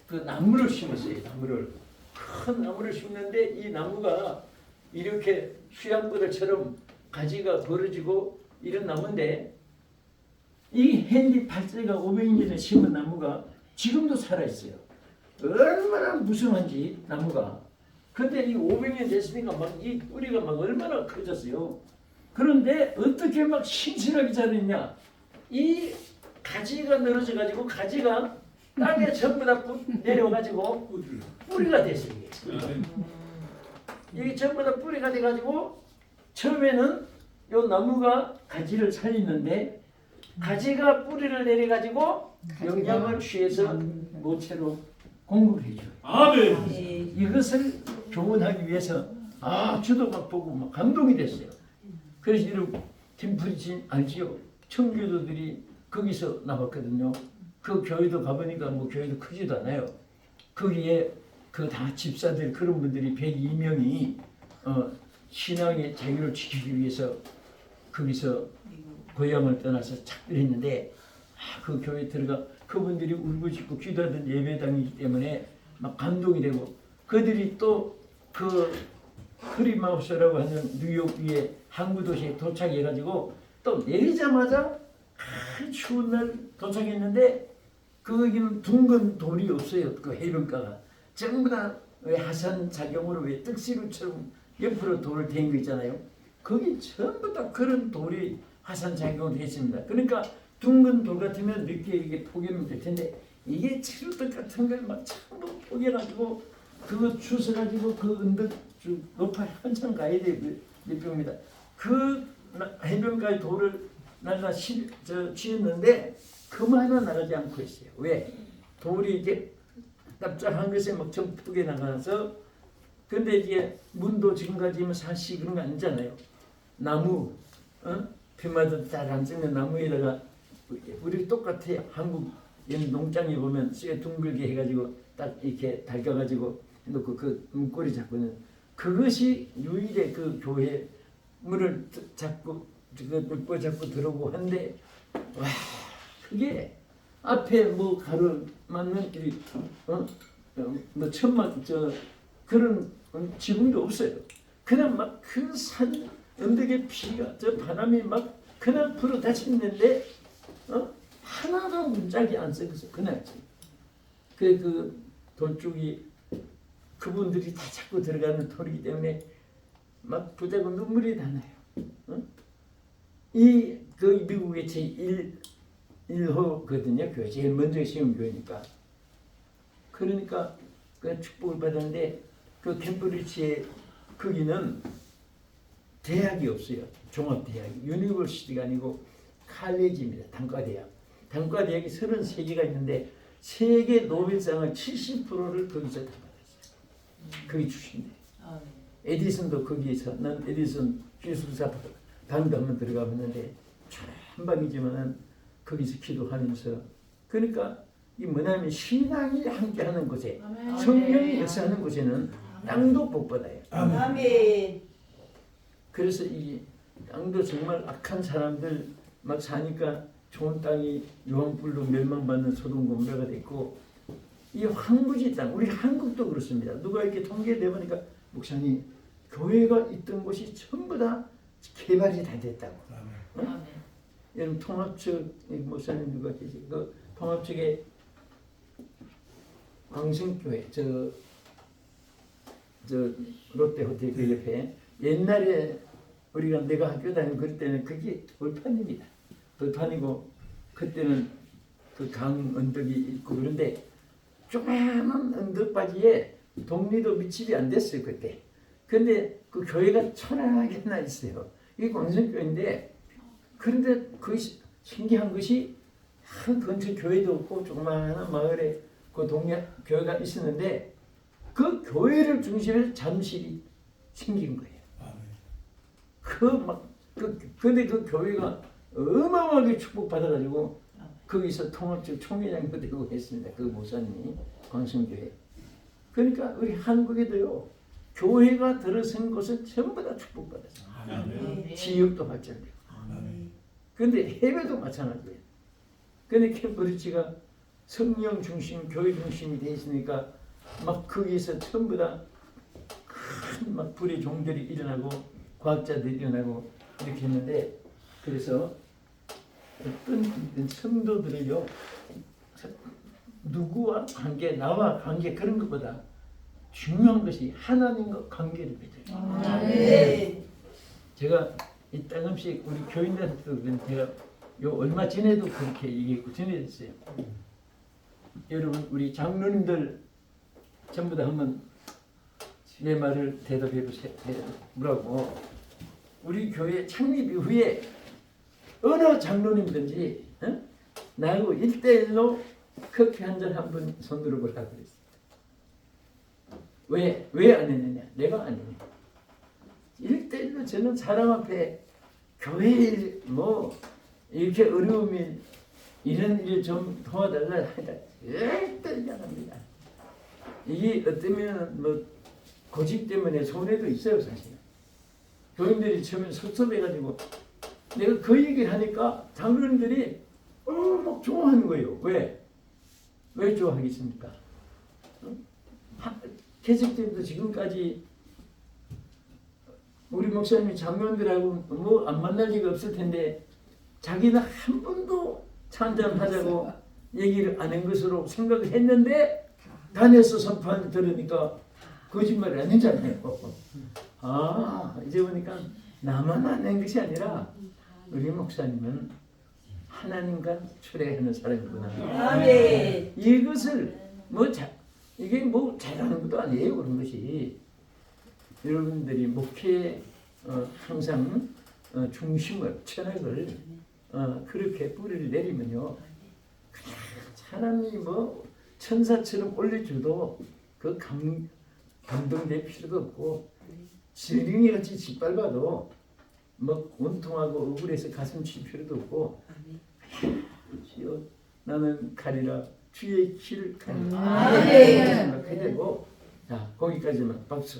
그 나무를 심었어요. 큰 나무를 심는데 이 나무가 이렇게 수양부들처럼 가지가 벌어지고 이런 나무인데 이 헨리 8세가 500년 전에 심은 나무가 지금도 살아있어요. 얼마나 무성한지 나무가. 근데 이 500년 됐으니까 막 이 뿌리가 막 얼마나 커졌어요. 그런데 어떻게 막 신실하게 자랐냐? 이 가지가 늘어져 가지고 가지가 땅에 전부 다 내려와 가지고 뿌리가 됐어요. 이게 전부 다 뿌리가 돼 가지고 처음에는 요 나무가 가지를 살리는데 가지가 뿌리를 내려 가지고 영양을 취해서 모체로 공급해 줘요. 아멘. 이것을 교훈하기 위해서 저도 막 보고 막 감동이 됐어요. 그래서 이런 팀프리진 알지요? 청교도들이 거기서 나왔거든요. 그 교회도 가보니까 뭐 교회도 크지도 않아요. 거기에 그 다 집사들 그런 분들이 102명이 신앙의 자유를 지키기 위해서 거기서 고향을 떠나서 착들했는데 그 교회 들어가 그분들이 울부짖고 기도하던 예배당이기 때문에 막 감동이 되고 그들이 또 그 크리마우스라고 하는 뉴욕 위에 항구 도시에 도착해가지고 또 내리자마자 추운 날 도착했는데 거기는 둥근 돌이 없어요. 그 해변가가 전부 다 왜 하산 작용으로 왜 떡시루처럼 옆으로 돌을 댄 거 있잖아요. 거기 전부 다 그런 돌이 하산 작용을 했습니다. 그러니까 둥근 돌 같으면 늦게 이게 포개면 될 텐데 이게 치루떡 같은 걸 막 전부 포개가지고 그거 주워가지고 그 언덕 쭉 높아 한참 가야 돼 몇 병입니다. 그 해변가의 돌을 날라 치웠는데 그만 나가지 않고 있어요. 왜? 돌이 이제 납작한 것에 막 전쁘게 나가서 근데 이게 문도 지금까지 사시 그런 거 아니잖아요. 나무, 비마도 잘 안 썩는 나무에다가 우리 똑같아. 한국 농장에 보면 쇠 둥글게 해가지고 딱 이렇게 달겨가지고 놓고 그 문고리 잡고는 그것이 유일의 그 교회 문을 잡고 그 물고 잡고 들어오고 한데 와 그게 앞에 뭐 가로 맞는 뭐 천막 그런 지붕도 없어요. 그냥 막 그 산 언덕에 비가 저 바람이 막 그냥 불어 닥쳤는데 하나도 문짝이 안 썩어서 그날지. 그 돌쪽이 그분들이 다 자꾸 들어가는 돌이기 때문에 막 부자고 눈물이 다 나요. 그 미국의 제1호거든요. 교회 제일 먼저 세운 교회니까. 그러니까 그 축복을 받았는데 그 캠브리지에 거기는 대학이 없어요. 종합대학이. 유니버시티가 아니고 칼레지입니다. 단과대학. 단과대학이 33개가 있는데 세계 노벨상을 70%를 거기서 다 받았어요. 거기 출신이에요. 에디슨도 거기에서 난 에디슨 기술사 방도 한번 들어가 봤는데 한방이지만은 거기서 기도하면서 그러니까 이 뭐냐면 신앙이 함께하는 곳에 성령이 역사하는 곳에는 땅도 복받아요. 아멘. 그래서 이 땅도 정말 악한 사람들 막 사니까 좋은 땅이 유황불로 멸망받는 소돔 고모라가 됐고 이 황무지 땅 우리 한국도 그렇습니다. 누가 이렇게 통계 내보니까 목사님 교회가 있던 곳이 전부 다 개발이 다 됐다고. 여러분 통합측 목사님 누가 계시? 그 통합측에 광성교회 저 롯데 호텔 그 옆에 옛날에 우리가 내가 학교 다니고 그럴 때는 그게 벌판입니다. 벌판이고 그때는 그 강 언덕이 있고 그런데 조그마한 언덕바지에 독리도 밑집이 안 됐어요 그때. 근데 그 교회가 초라하게 하나 있어요. 이게 광성교회인데 그런데 그 신기한 것이 한 근처 교회도 없고 조그마한 마을에 그 동네 교회가 있었는데 그 교회를 중심으로 잠실이 생긴 거예요. 근데 그 교회가 어마어마하게 축복받아가지고 거기서 통합적 총회장도 되고 했습니다. 그 목사님이 광성교회. 그러니까 우리 한국에도요 교회가 들어선 곳은 전부 다 축복받았어요. 지역도 발전되고. 그런데 해외도 마찬가지예요. 근데 캠브리지가 성령 중심, 교회 중심이 돼 있으니까 막 거기서 전부 다 큰 막 불의 종들이 일어나고 과학자들이 일어나고 이렇게 했는데 그래서 어떤 성도들을요 누구와 관계, 나와 관계 그런 것보다 중요한 것이 하나님과 관계를 맺어요. 제가 이 땅없이 우리 교인들한테도 제가 요 얼마 전에도 그렇게 얘기했고 전해졌어요. 여러분 우리 장로님들 전부 다 한번 내 말을 대답해 보세요. 뭐라고? 우리 교회 창립 이후에 어느 장로님든지 나하고 1대1로 커피 한 잔 한 번 손 들어보라고 그랬어요. 왜 안 했느냐? 내가 안 했느냐? 1대1로 저는 사람 앞에 교회 뭐 이렇게 어려움이 이런 일 좀 도와달라 하니까 절대 안 합니다. 이게 어쩌면 뭐 고집 때문에 손해도 있어요 사실. 교인들이 처음에 섭섭해가지고 내가 그 얘기를 하니까 장로님들이 막 좋아하는 거예요. 왜 좋아하겠습니까? 개척 때부터 지금까지 우리 목사님이 장로님들하고 뭐 안 만날 리가 없을 텐데 자기는 한 번도 차 한잔 하자고 얘기를 안 한 것으로 생각을 했는데 다녀서 선포한 들으니까 거짓말을 안 했잖아요. 이제 보니까 나만 안 한 것이 아니라 우리 목사님은 하나님과 출애하는 사람이구나. 아멘. 이것을 이게 뭐 잘하는 것도 아니에요. 그런 것이 여러분들이 목회에 항상 중심을 철학을 그렇게 뿌리를 내리면요 사람이 뭐 천사처럼 올려줘도 그 감동될 필요도 없고 지렁이 같이 짓밟아도 뭐 원통하고 억울해서 가슴 칠 필요도 없고 주여 나는 가리라 주의 길을 가리라 생각해야 되고 자 거기까지만 박수.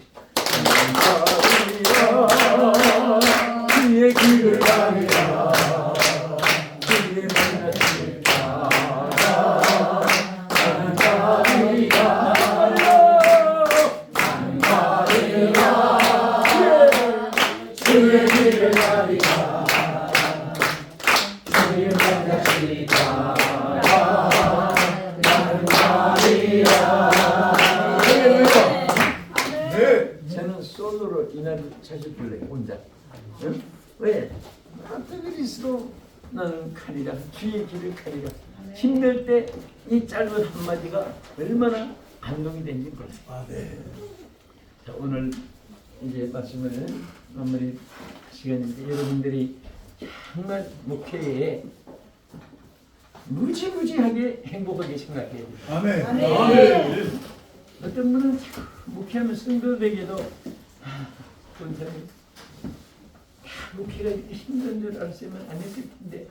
주의 길을 가리라 주의 만나길 따라 바로 이날을 찾아줄래 혼자. 응? 왜? 어떤 일이 있어도 나는 가리라. 주의 길을 가리라. 힘들 때 이 짧은 한마디가 얼마나 감동이 되는지 몰라요. 아, 네. 자, 오늘 이제 말씀을 마무리 시간인데 여러분들이 정말 목회에 무지무지하게 행복하게 생각해야 돼요. 아멘. 아멘. 아멘. 어떤 분은 목회하면 성도들에게도 그런 사람이 목회가 이렇게 힘든 줄 알았으면 안 했을 텐데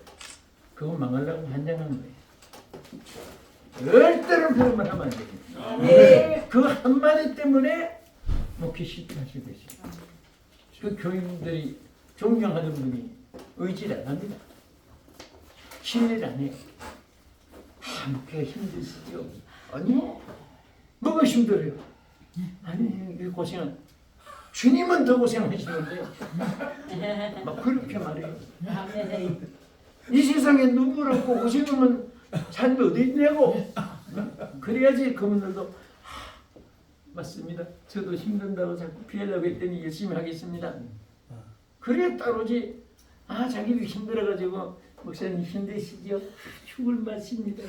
그거 망하려고 환장한 거예요. 절대로 그런 말 하면 안 됩니다. 네. 그 한마디 때문에 목회 실패하시게 되죠. 그 교인들이 존경하는 분이 의지를 안 합니다. 신뢰를 안 해요. 목회가 힘드시죠? 아니요. 뭐가 힘들어요? 아니 이 고생은 주님은 더 고생하시는데 막 그렇게 말해요. 이 세상에 누구라고 고생하면 삶이 어디 있냐고. 그래야지 그분들도 맞습니다. 저도 힘든다고 자꾸 피하려고 했더니 열심히 하겠습니다. 그래 따로지. 자기도 힘들어가지고 목사님 힘드시죠? 죽을 맛입니다.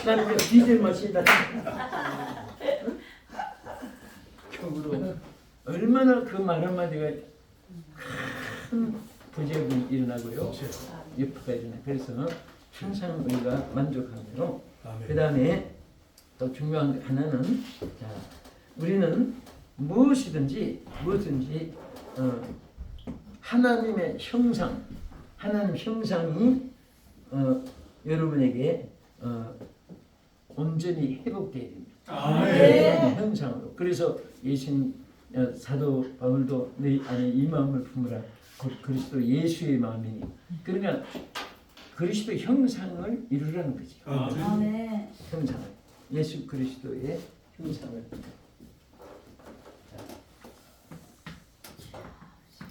나는 그냥 디젤 맛이다. 적으로 얼마나 그 말 한마디가 큰 부작용이 일어나고요. 여파가 일어나. 그래서 항상 우리가 만족하며 그 다음에 또 중요한 하나는 자, 우리는 무엇이든지 하나님의 형상, 하나님 형상이 여러분에게 온전히 회복되어야 됩니다. 아멘. 형상으로. 그래서 예수님 사도 바울도 내 안에 이 마음을 품으라. 곧 그리스도 예수의 마음이니. 그러니까 그리스도 형상을 이루라는 거죠. 아멘. 형상을. 예수 그리스도의 형상을.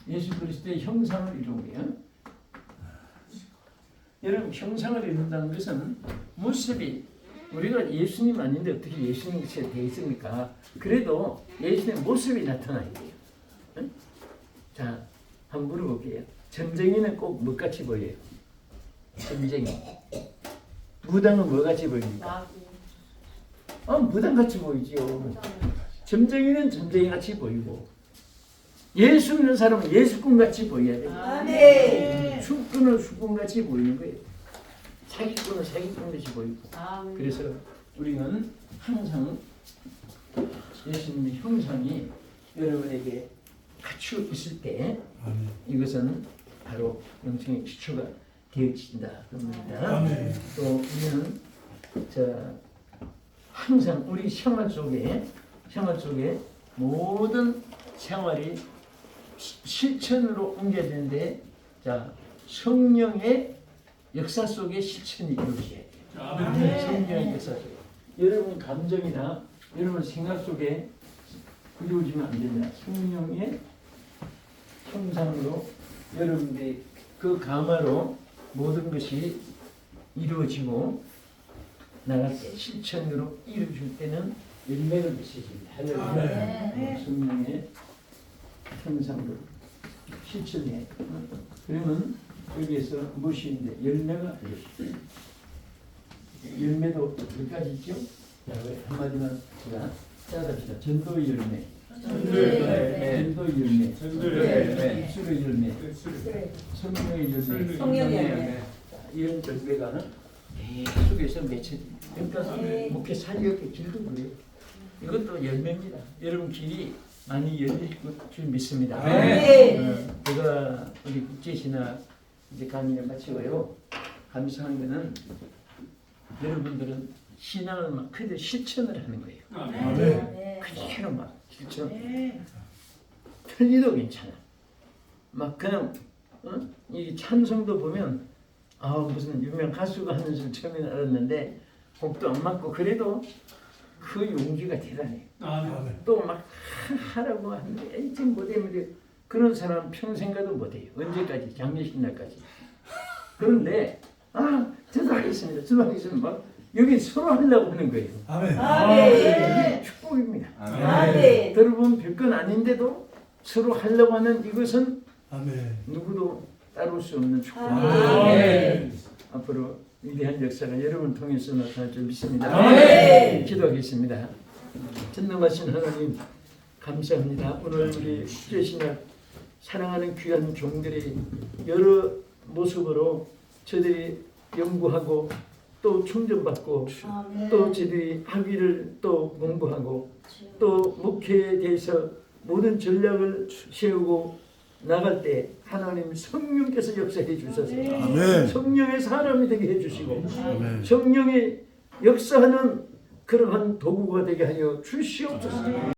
예수 그리스도의 형상을 이루고요. 여러분 형상을 이룬다는 것은 모습이 우리가 예수님 아닌데 어떻게 예수님같이 되어 있습니까? 그래도 예수님 모습이 나타나야 돼요. 응? 자, 한번 물어볼게요. 점쟁이는 꼭 뭐같이 보여요? 점쟁이. 무당은 뭐같이 보입니까? 무당같이 보이지요. 점쟁이는 점쟁이같이 보이고 예수 믿는 사람은 예수꾼같이 보여야 돼요. 아멘. 숙꾼은 숙꾼같이 보이는 거예요. 사기꾼은 사기꾼같이 보이고. 그래서 우리는 항상 예수님의 형상이 여러분에게 갖추어 있을 때 이것은 바로 영성의 기초가 되어진다 그럽니다. 아멘. 또 우리는 항상 우리 생활 속에 모든 생활이 실천으로 옮겨지는데 성령의 역사 속에 실천이 이루어져야 돼요. 성령의 역사 속에. 여러분 감정이나 여러분 생각 속에 이루어지면 안 된다. 성령의 형상으로 여러분들이 그 감화로 모든 것이 이루어지고 나갈 때 실천으로 이루어질 때는 열매를 맺습니다. 할렐루야. 성령의 형상으로 실천해. 그러면 여기에서 무엇이 있는데 열매가 되겠습니다. 열매도 몇 가지 있죠? 자, 한마디만 제가 짜갑시다. 전도의 열매, 전도의 열매, 입술의 열매, 성령의 열매, 성령의 열매. 이런 열매가 계속해서 맺혀집니다. 그러니까 목회 사역의 길도 그래요. 이것도 열매입니다. 여러분 길이 많이 열릴 줄 믿습니다. 제가 우리 국제신학 이제 강의를 마치고요. 감사한 거는 여러분들은 신앙을 막 그대로 실천을 하는 거예요. 그대로 막 실천. 틀리도 괜찮아. 막 그냥 이 찬송도 보면 무슨 유명 가수가 하는 줄 처음에는 알았는데 곡도 안 맞고 그래도 그 용기가 대단해요. 또 막 하라고 하는데 지금 못하면 그런 사람 평생 가도 못해요. 언제까지? 장례식 날까지. 그런데 저도 하겠습니다. 저도 하겠습니다. 막 여기 서로 하려고 하는 거예요. 아멘. 축구 축복입니다. 아멘. 여러분 별건 아닌데도 서로 하려고 하는 이것은 아멘. 누구도 따를 수 없는 축복입니다. 아멘. 앞으로 위대한 역사가 여러분을 통해서 나타날 줄 믿습니다. 아멘. 기도하겠습니다. 전능하신 하나님 감사합니다. 오늘 우리 주신날 사랑하는 귀한 종들이 여러 모습으로 저들이 연구하고 또 충전받고 아멘. 또 저들이 학위를 또 공부하고 또 목회에 대해서 모든 전략을 세우고 나갈 때 하나님 성령께서 역사해 주셔서 아멘. 성령의 사람이 되게 해주시고 아멘. 성령의 역사하는 그러한 도구가 되게 하여 주시옵소서.